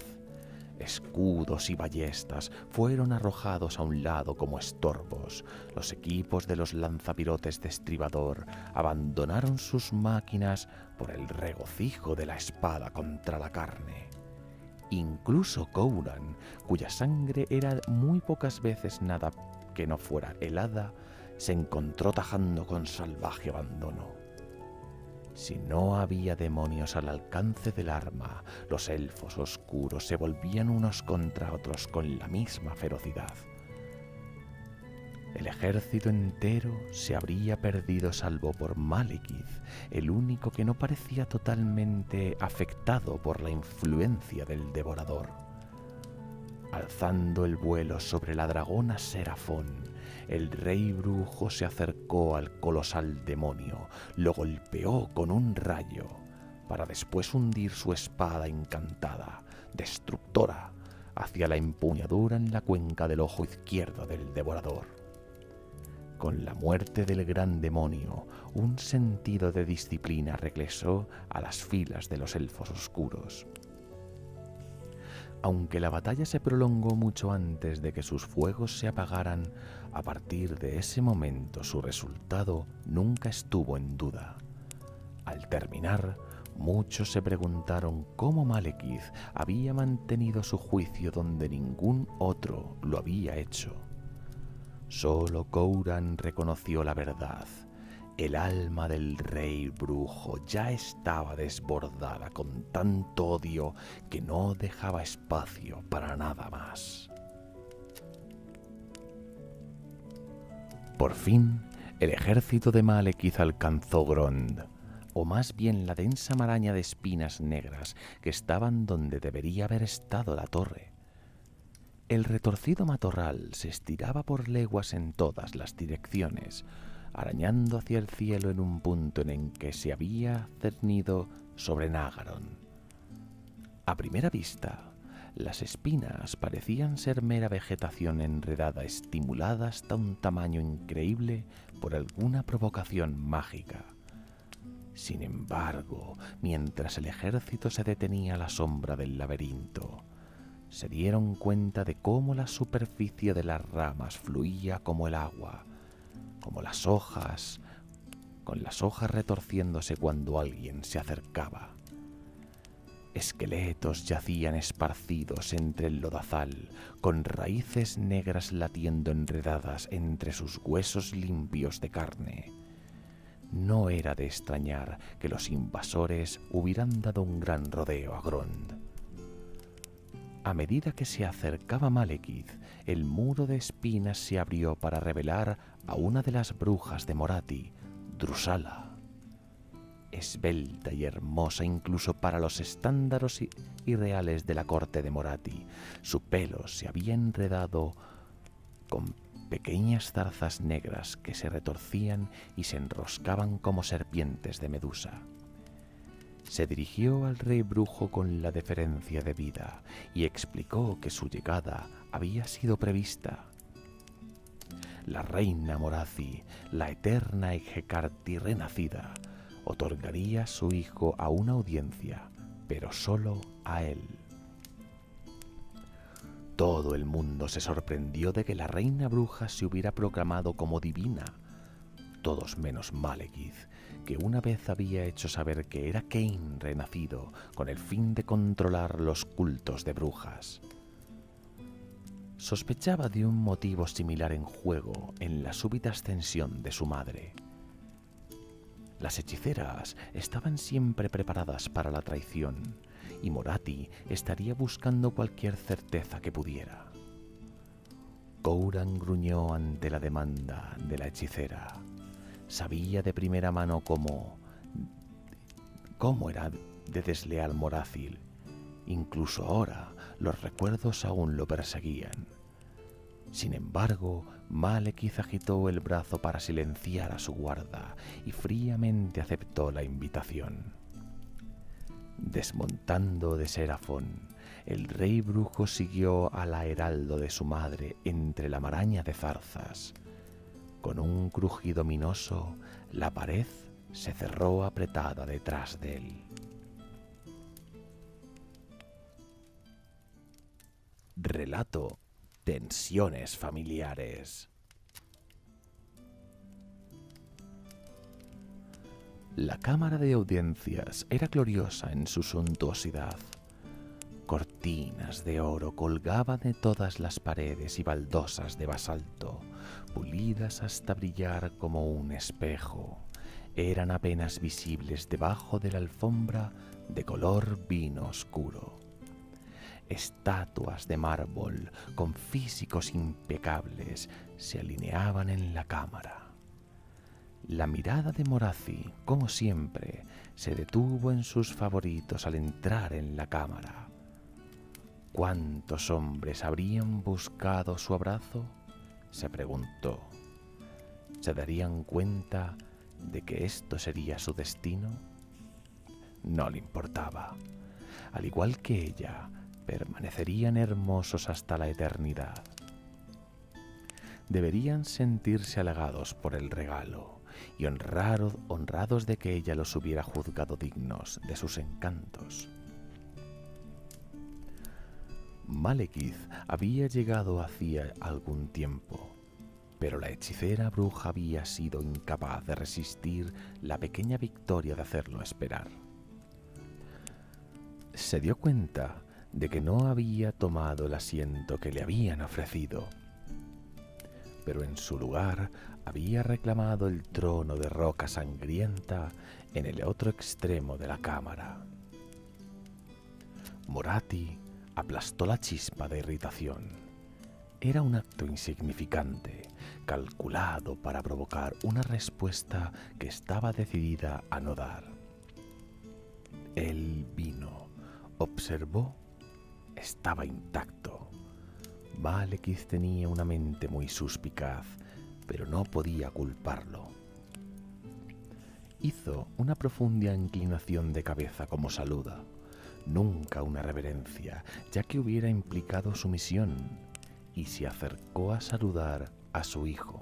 Escudos y ballestas fueron arrojados a un lado como estorbos. Los equipos de los lanzapirotes de estribador abandonaron sus máquinas por el regocijo de la espada contra la carne. Incluso Couran, cuya sangre era muy pocas veces nada que no fuera helada, se encontró tajando con salvaje abandono. Si no había demonios al alcance del arma, los elfos oscuros se volvían unos contra otros con la misma ferocidad. El ejército entero se habría perdido salvo por Malekith, el único que no parecía totalmente afectado por la influencia del devorador. Alzando el vuelo sobre la dragona Serafón, el rey brujo se acercó al colosal demonio, lo golpeó con un rayo, para después hundir su espada encantada, destructora, hacia la empuñadura en la cuenca del ojo izquierdo del devorador. Con la muerte del gran demonio, un sentido de disciplina regresó a las filas de los elfos oscuros. Aunque la batalla se prolongó mucho antes de que sus fuegos se apagaran, a partir de ese momento su resultado nunca estuvo en duda. Al terminar, muchos se preguntaron cómo Malekith había mantenido su juicio donde ningún otro lo había hecho. Solo Couran reconoció la verdad. El alma del rey brujo ya estaba desbordada con tanto odio que no dejaba espacio para nada más. Por fin, el ejército de Malekith alcanzó Grond, o más bien la densa maraña de espinas negras que estaban donde debería haber estado la torre. El retorcido matorral se estiraba por leguas en todas las direcciones, arañando hacia el cielo en un punto en el que se había cernido sobre Nagaron. A primera vista, las espinas parecían ser mera vegetación enredada estimulada hasta un tamaño increíble por alguna provocación mágica. Sin embargo, mientras el ejército se detenía a la sombra del laberinto, se dieron cuenta de cómo la superficie de las ramas fluía como el agua, como las hojas, con las hojas retorciéndose cuando alguien se acercaba. Esqueletos yacían esparcidos entre el lodazal, con raíces negras latiendo enredadas entre sus huesos limpios de carne. No era de extrañar que los invasores hubieran dado un gran rodeo a Grond. A medida que se acercaba Malekith, el muro de espinas se abrió para revelar a una de las brujas de Morathi, Drusala. Esbelta y hermosa incluso para los estándares irreales de la corte de Morathi, su pelo se había enredado con pequeñas zarzas negras que se retorcían y se enroscaban como serpientes de medusa. Se dirigió al rey brujo con la deferencia debida y explicó que su llegada había sido prevista. La reina Morathi, la eterna Hekarti renacida, otorgaría a su hijo a una audiencia, pero solo a él. Todo el mundo se sorprendió de que la reina bruja se hubiera proclamado como divina, todos menos Malekith, que una vez había hecho saber que era Cain renacido con el fin de controlar los cultos de brujas. Sospechaba de un motivo similar en juego en la súbita ascensión de su madre. Las hechiceras estaban siempre preparadas para la traición, y Morathi estaría buscando cualquier certeza que pudiera. Gowran gruñó ante la demanda de la hechicera. Sabía de primera mano cómo era de desleal Morathi. Incluso ahora los recuerdos aún lo perseguían. Sin embargo, Malekith agitó el brazo para silenciar a su guarda y fríamente aceptó la invitación. Desmontando de Serafón, el rey brujo siguió a la heraldo de su madre entre la maraña de zarzas. Con un crujido ominoso, la pared se cerró apretada detrás de él. Relato: tensiones familiares. La cámara de audiencias era gloriosa en su suntuosidad. Cortinas de oro colgaban de todas las paredes y baldosas de basalto, pulidas hasta brillar como un espejo. Eran apenas visibles debajo de la alfombra de color vino oscuro. Estatuas de mármol con físicos impecables se alineaban en la cámara. La mirada de Morathi, como siempre, se detuvo en sus favoritos al entrar en la cámara. ¿Cuántos hombres habrían buscado su abrazo?, se preguntó. ¿Se darían cuenta de que esto sería su destino? No le importaba. Al igual que ella, permanecerían hermosos hasta la eternidad. Deberían sentirse halagados por el regalo y honrados de que ella los hubiera juzgado dignos de sus encantos. Malekith había llegado hacía algún tiempo, pero la hechicera bruja había sido incapaz de resistir la pequeña victoria de hacerlo esperar. Se dio cuenta de que no había tomado el asiento que le habían ofrecido, pero en su lugar había reclamado el trono de roca sangrienta en el otro extremo de la cámara. Morathi aplastó la chispa de irritación. Era un acto insignificante, calculado para provocar una respuesta que estaba decidida a no dar. Él vino, observó, estaba intacto. Malekith tenía una mente muy suspicaz, pero no podía culparlo. Hizo una profunda inclinación de cabeza como saluda, nunca una reverencia, ya que hubiera implicado sumisión, y se acercó a saludar a su hijo.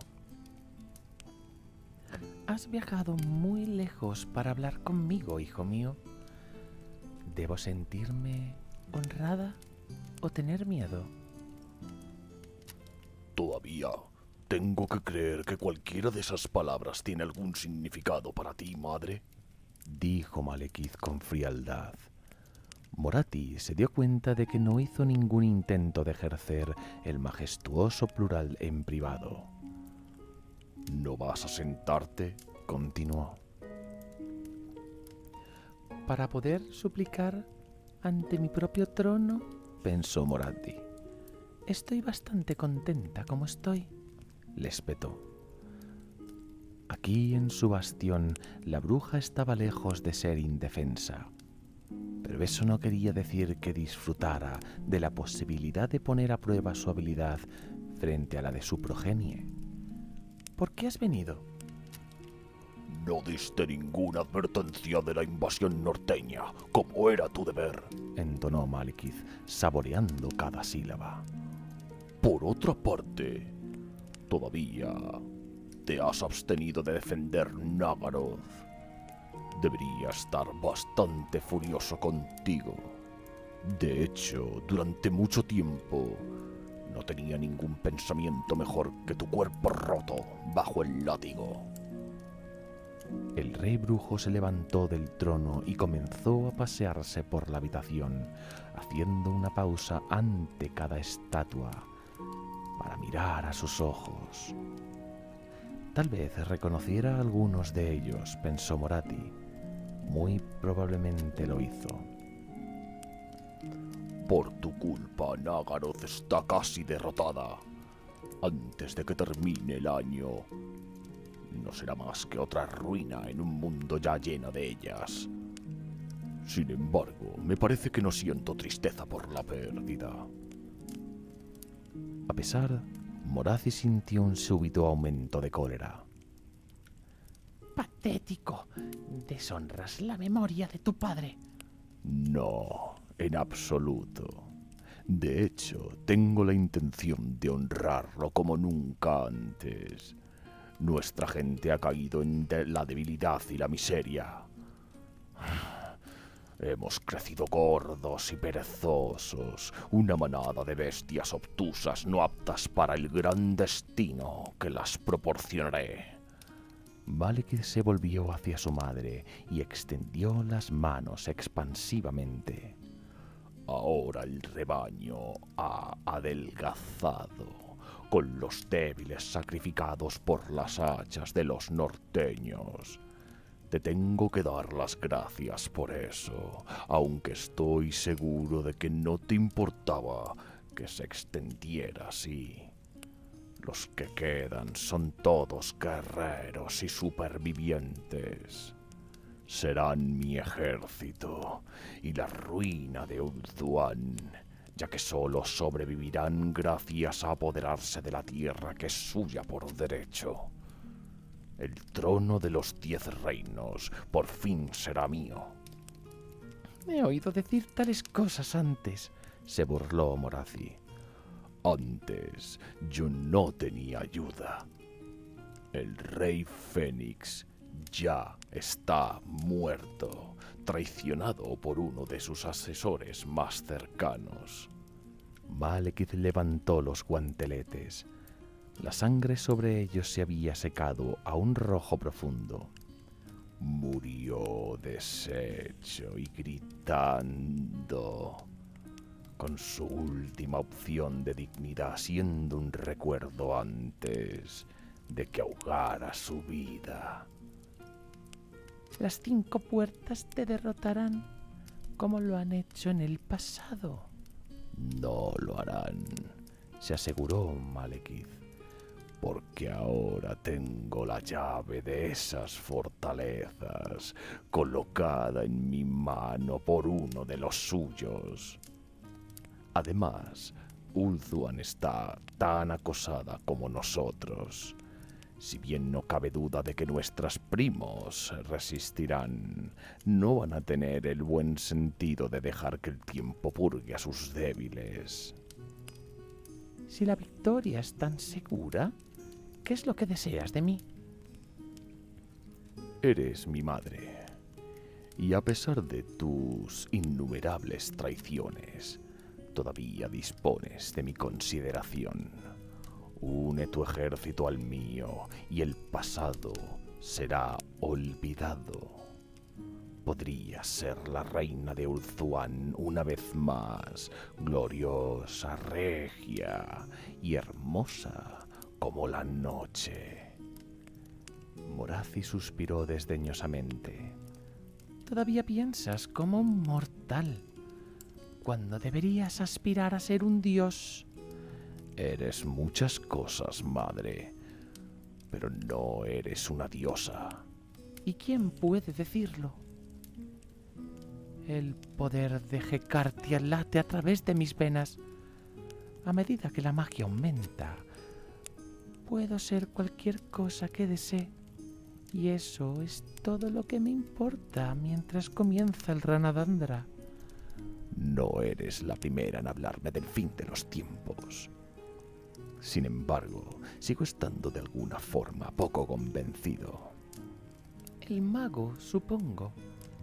«Has viajado muy lejos para hablar conmigo, hijo mío. ¿Debo sentirme honrada o tener miedo?» Todavía tengo que creer que cualquiera de esas palabras tiene algún significado para ti, madre, dijo Malekith con frialdad. Moratti se dio cuenta de que no hizo ningún intento de ejercer el majestuoso plural en privado. ¿No vas a sentarte? Continuó. «Para poder suplicar ante mi propio trono», pensó Moratti. «Estoy bastante contenta como estoy», le espetó. Aquí en su bastión la bruja estaba lejos de ser indefensa, pero eso no quería decir que disfrutara de la posibilidad de poner a prueba su habilidad frente a la de su progenie. «¿Por qué has venido?» No diste ninguna advertencia de la invasión norteña, como era tu deber, entonó Malekith, saboreando cada sílaba. Por otra parte, todavía te has abstenido de defender Nagaroth. Debería estar bastante furioso contigo. De hecho, durante mucho tiempo no tenía ningún pensamiento mejor que tu cuerpo roto bajo el látigo. El rey brujo se levantó del trono y comenzó a pasearse por la habitación, haciendo una pausa ante cada estatua para mirar a sus ojos. Tal vez reconociera a algunos de ellos, pensó Moratti. Muy probablemente lo hizo. Por tu culpa, Nagaroth está casi derrotada. Antes de que termine el año, no será más que otra ruina en un mundo ya lleno de ellas. Sin embargo, me parece que no siento tristeza por la pérdida. A pesar, Moratti sintió un súbito aumento de cólera. «Patético. Deshonras la memoria de tu padre». No, en absoluto. De hecho, tengo la intención de honrarlo como nunca antes. Nuestra gente ha caído en la debilidad y la miseria. Hemos crecido gordos y perezosos, una manada de bestias obtusas no aptas para el gran destino que las proporcionaré. Malekith se volvió hacia su madre y extendió las manos expansivamente. Ahora el rebaño ha adelgazado, con los débiles sacrificados por las hachas de los norteños. Te tengo que dar las gracias por eso, aunque estoy seguro de que no te importaba que se extendiera así. Los que quedan son todos guerreros y supervivientes. Serán mi ejército y la ruina de Ulthuan, ya que solo sobrevivirán gracias a apoderarse de la tierra que es suya por derecho. El trono de los 10 reinos por fin será mío. «He oído decir tales cosas antes», se burló Moratti. Antes yo no tenía ayuda. El rey Fénix ya está muerto, traicionado por uno de sus asesores más cercanos. Malekith levantó los guanteletes. La sangre sobre ellos se había secado a un rojo profundo. Murió deshecho y gritando, con su última opción de dignidad siendo un recuerdo antes de que ahogara su vida. «Las 5 puertas te derrotarán, como lo han hecho en el pasado». No lo harán, se aseguró Malekith. Porque ahora tengo la llave de esas fortalezas colocada en mi mano por uno de los suyos. Además, Ulthuan está tan acosada como nosotros, Si bien no cabe duda de que nuestros primos resistirán, no van a tener el buen sentido de dejar que el tiempo purgue a sus débiles. Si la victoria es tan segura, ¿qué es lo que deseas de mí? Eres mi madre, y a pesar de tus innumerables traiciones, todavía dispones de mi consideración. Une tu ejército al mío, y el pasado será olvidado. Podrías ser la reina de Ulthuan una vez más, gloriosa, regia y hermosa como la noche. Morathi suspiró desdeñosamente. Todavía piensas como un mortal, cuando deberías aspirar a ser un dios. Eres muchas cosas, madre, pero no eres una diosa. ¿Y quién puede decirlo? El poder de Hecartia late a través de mis venas. A medida que la magia aumenta, puedo ser cualquier cosa que desee. Y eso es todo lo que me importa mientras comienza el Ranadandra. No eres la primera en hablarme del fin de los tiempos. Sin embargo, sigo estando de alguna forma poco convencido. El mago, supongo,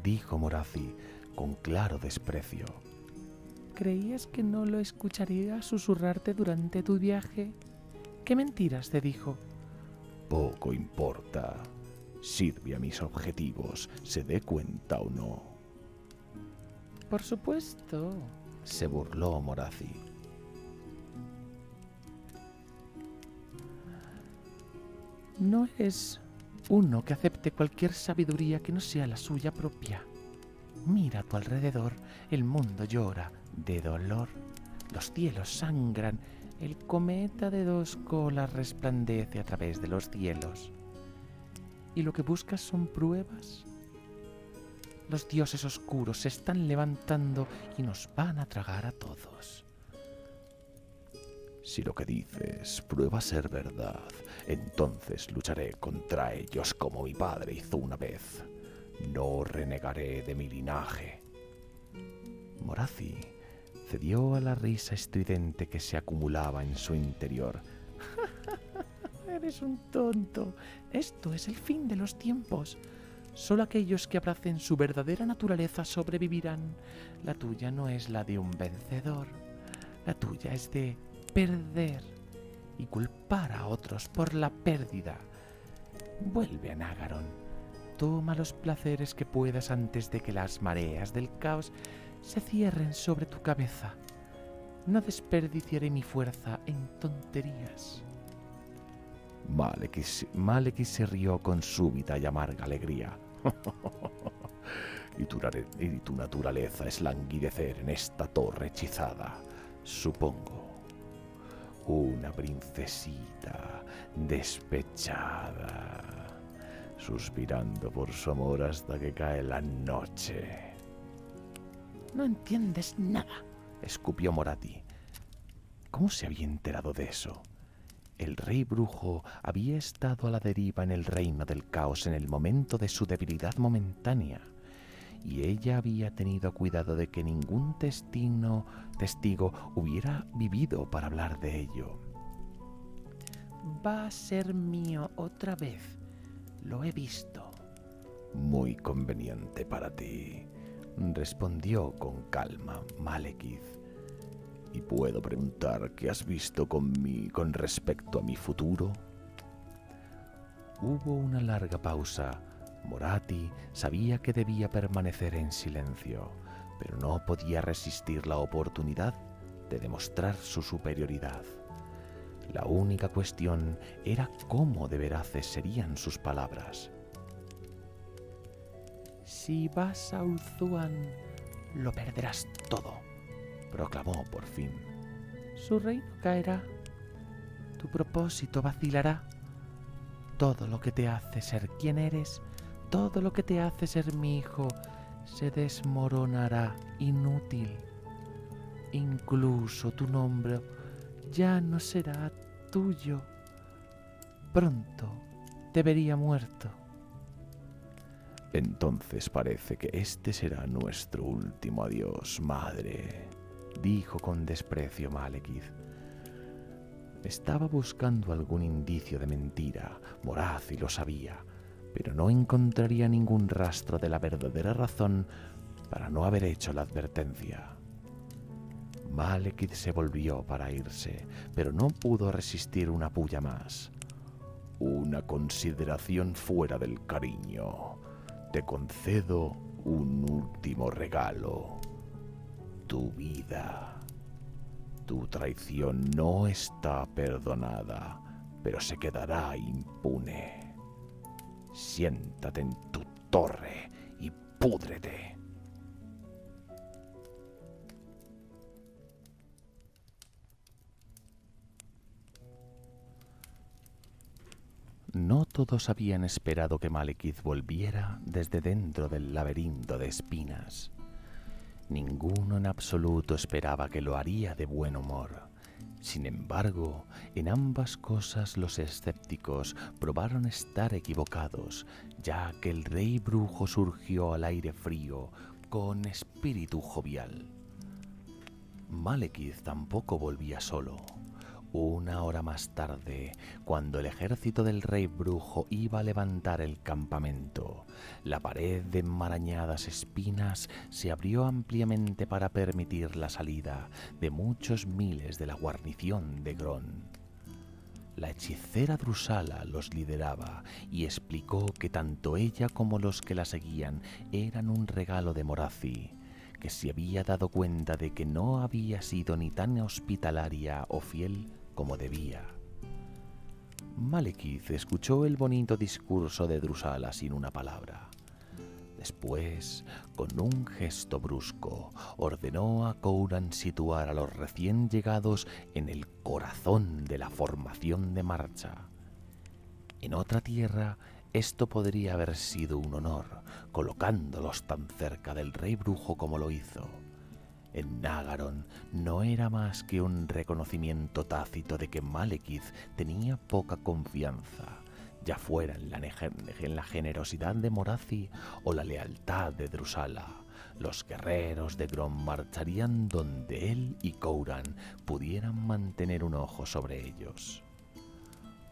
dijo Morathi con claro desprecio. ¿Creías que no lo escucharía susurrarte durante tu viaje? ¿Qué mentiras te dijo? Poco importa. Sirve a mis objetivos, se dé cuenta o no. Por supuesto, se burló Morathi. No eres uno que acepte cualquier sabiduría que no sea la suya propia. Mira a tu alrededor, el mundo llora de dolor, los cielos sangran, el cometa de 2 colas resplandece a través de los cielos. ¿Y lo que buscas son pruebas? Los dioses oscuros se están levantando y nos van a tragar a todos. Si lo que dices prueba ser verdad, entonces lucharé contra ellos como mi padre hizo una vez. No renegaré de mi linaje. Morathi cedió a la risa estridente que se acumulaba en su interior. Eres un tonto. Esto es el fin de los tiempos. Solo aquellos que abracen su verdadera naturaleza sobrevivirán. La tuya no es la de un vencedor. La tuya es de perder y culpar a otros por la pérdida. Vuelve a Nagaron. Toma los placeres que puedas antes de que las mareas del caos se cierren sobre tu cabeza. No desperdiciaré mi fuerza en tonterías. Malekith se rió con súbita y amarga alegría. y tu naturaleza es languidecer en esta torre hechizada, supongo. Una princesita despechada, suspirando por su amor hasta que cae la noche. No entiendes nada, escupió Morathi. ¿Cómo se había enterado de eso? El rey brujo había estado a la deriva en el reino del caos en el momento de su debilidad momentánea, y ella había tenido cuidado de que ningún testigo hubiera vivido para hablar de ello. Va a ser mío otra vez, lo he visto. Muy conveniente para ti, respondió con calma Malekith. ¿Y puedo preguntar qué has visto con respecto a mi futuro? Hubo una larga pausa. Morathi sabía que debía permanecer en silencio, pero no podía resistir la oportunidad de demostrar su superioridad. La única cuestión era cómo de veraces serían sus palabras. Si vas a Ulthuan, lo perderás todo, proclamó por fin. Su reino caerá, tu propósito vacilará. Todo lo que te hace ser quien eres, todo lo que te hace ser mi hijo, se desmoronará inútil. Incluso tu nombre ya no será tuyo. Pronto te vería muerto. Entonces parece que este será nuestro último adiós, madre, dijo con desprecio Malekith. Estaba buscando algún indicio de mentira, Morathi lo sabía, pero no encontraría ningún rastro de la verdadera razón para no haber hecho la advertencia. Malekith se volvió para irse, pero no pudo resistir una pulla más. Una consideración fuera del cariño. Te concedo un último regalo. Tu vida. Tu traición no está perdonada, pero se quedará impune. Siéntate en tu torre y púdrete. No todos habían esperado que Malekith volviera desde dentro del laberinto de espinas. Ninguno en absoluto esperaba que lo haría de buen humor. Sin embargo, en ambas cosas los escépticos probaron estar equivocados, ya que el rey brujo surgió al aire frío con espíritu jovial. Malekith tampoco volvía solo. Una hora más tarde, cuando el ejército del rey brujo iba a levantar el campamento, la pared de enmarañadas espinas se abrió ampliamente para permitir la salida de muchos miles de la guarnición de Gron. La hechicera Drusala los lideraba y explicó que tanto ella como los que la seguían eran un regalo de Morathi, que se había dado cuenta de que no había sido ni tan hospitalaria o fiel como debía. Malekith escuchó el bonito discurso de Drusala sin una palabra. Después, con un gesto brusco, ordenó a Couran situar a los recién llegados en el corazón de la formación de marcha. En otra tierra, esto podría haber sido un honor, colocándolos tan cerca del rey brujo como lo hizo. En Nagaron no era más que un reconocimiento tácito de que Malekith tenía poca confianza, ya fuera en la generosidad de Morathi o la lealtad de Drusala. Los guerreros de Gron marcharían donde él y Couran pudieran mantener un ojo sobre ellos.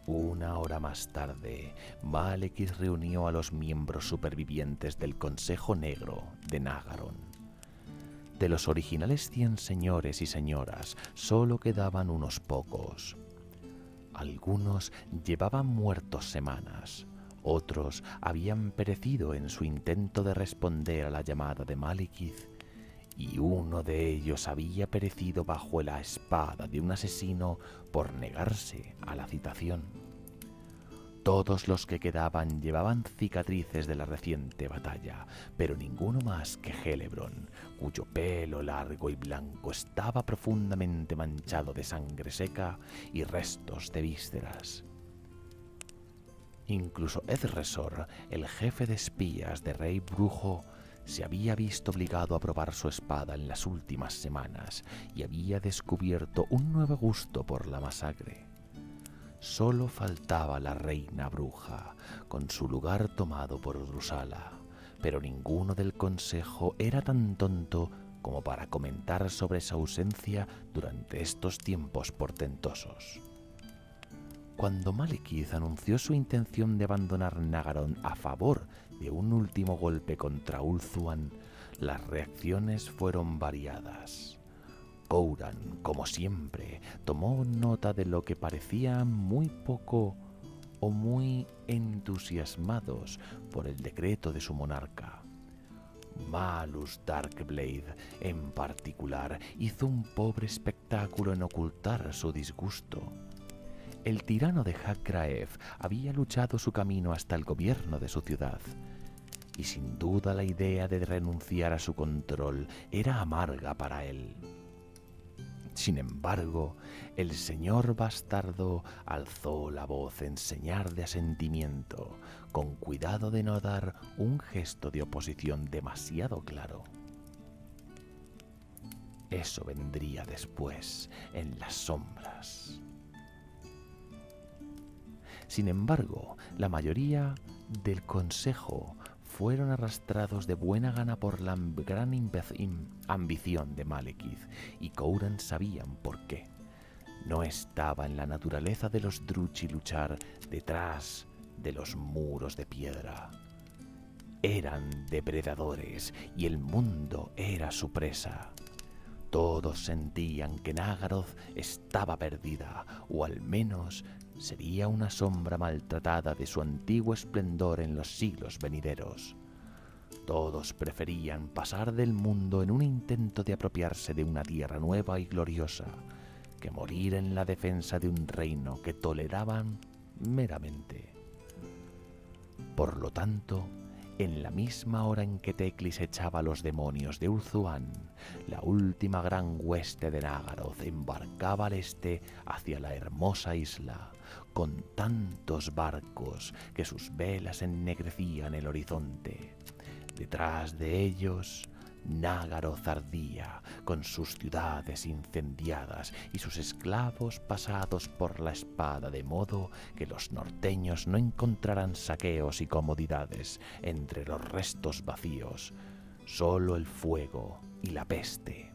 Una hora más tarde, Malekith reunió a los miembros supervivientes del Consejo Negro de Nagaron. De los originales 100 señores y señoras, solo quedaban unos pocos. Algunos llevaban muertos semanas, otros habían perecido en su intento de responder a la llamada de Malekith, y uno de ellos había perecido bajo la espada de un asesino por negarse a la citación. Todos los que quedaban llevaban cicatrices de la reciente batalla, pero ninguno más que Hellebron, cuyo pelo largo y blanco estaba profundamente manchado de sangre seca y restos de vísceras. Incluso Edresor, el jefe de espías de Rey Brujo, se había visto obligado a probar su espada en las últimas semanas y había descubierto un nuevo gusto por la masacre. Solo faltaba la reina bruja, con su lugar tomado por Drusala, pero ninguno del consejo era tan tonto como para comentar sobre esa ausencia durante estos tiempos portentosos. Cuando Malekith anunció su intención de abandonar Nagaron a favor de un último golpe contra Ulthuan, las reacciones fueron variadas. Couran, como siempre, tomó nota de lo que parecían muy poco o muy entusiasmados por el decreto de su monarca. Malus Darkblade, en particular, hizo un pobre espectáculo en ocultar su disgusto. El tirano de Hakraev había luchado su camino hasta el gobierno de su ciudad, y sin duda la idea de renunciar a su control era amarga para él. Sin embargo, el señor bastardo alzó la voz en señal de asentimiento, con cuidado de no dar un gesto de oposición demasiado claro. Eso vendría después, en las sombras. Sin embargo, la mayoría del consejo fueron arrastrados de buena gana por la gran ambición de Malekith, y Couran sabían por qué. No estaba en la naturaleza de los Druchi luchar detrás de los muros de piedra. Eran depredadores y el mundo era su presa. Todos sentían que Nagaroth estaba perdida, o al menos sería una sombra maltratada de su antiguo esplendor en los siglos venideros. Todos preferían pasar del mundo en un intento de apropiarse de una tierra nueva y gloriosa, que morir en la defensa de un reino que toleraban meramente. Por lo tanto, en la misma hora en que Teclis echaba a los demonios de Ulthuan, la última gran hueste de Nagaroth embarcaba al este hacia la hermosa isla, con tantos barcos que sus velas ennegrecían el horizonte. Detrás de ellos, Nagaroth ardía, con sus ciudades incendiadas y sus esclavos pasados por la espada, de modo que los norteños no encontrarán saqueos y comodidades entre los restos vacíos, solo el fuego y la peste.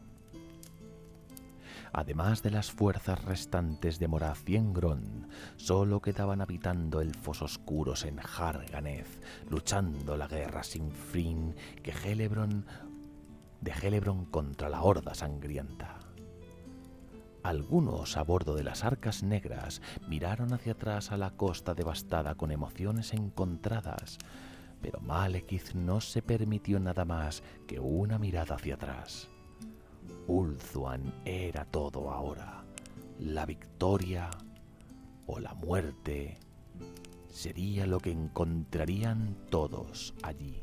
Además de las fuerzas restantes de Morath y Engron, solo quedaban habitando elfos oscuros en Har-Ganeth, luchando la guerra sin fin de Celeborn contra la Horda Sangrienta. Algunos a bordo de las Arcas Negras miraron hacia atrás a la costa devastada con emociones encontradas, pero Malekith no se permitió nada más que una mirada hacia atrás. Ulthuan era todo ahora. La victoria o la muerte sería lo que encontrarían todos allí.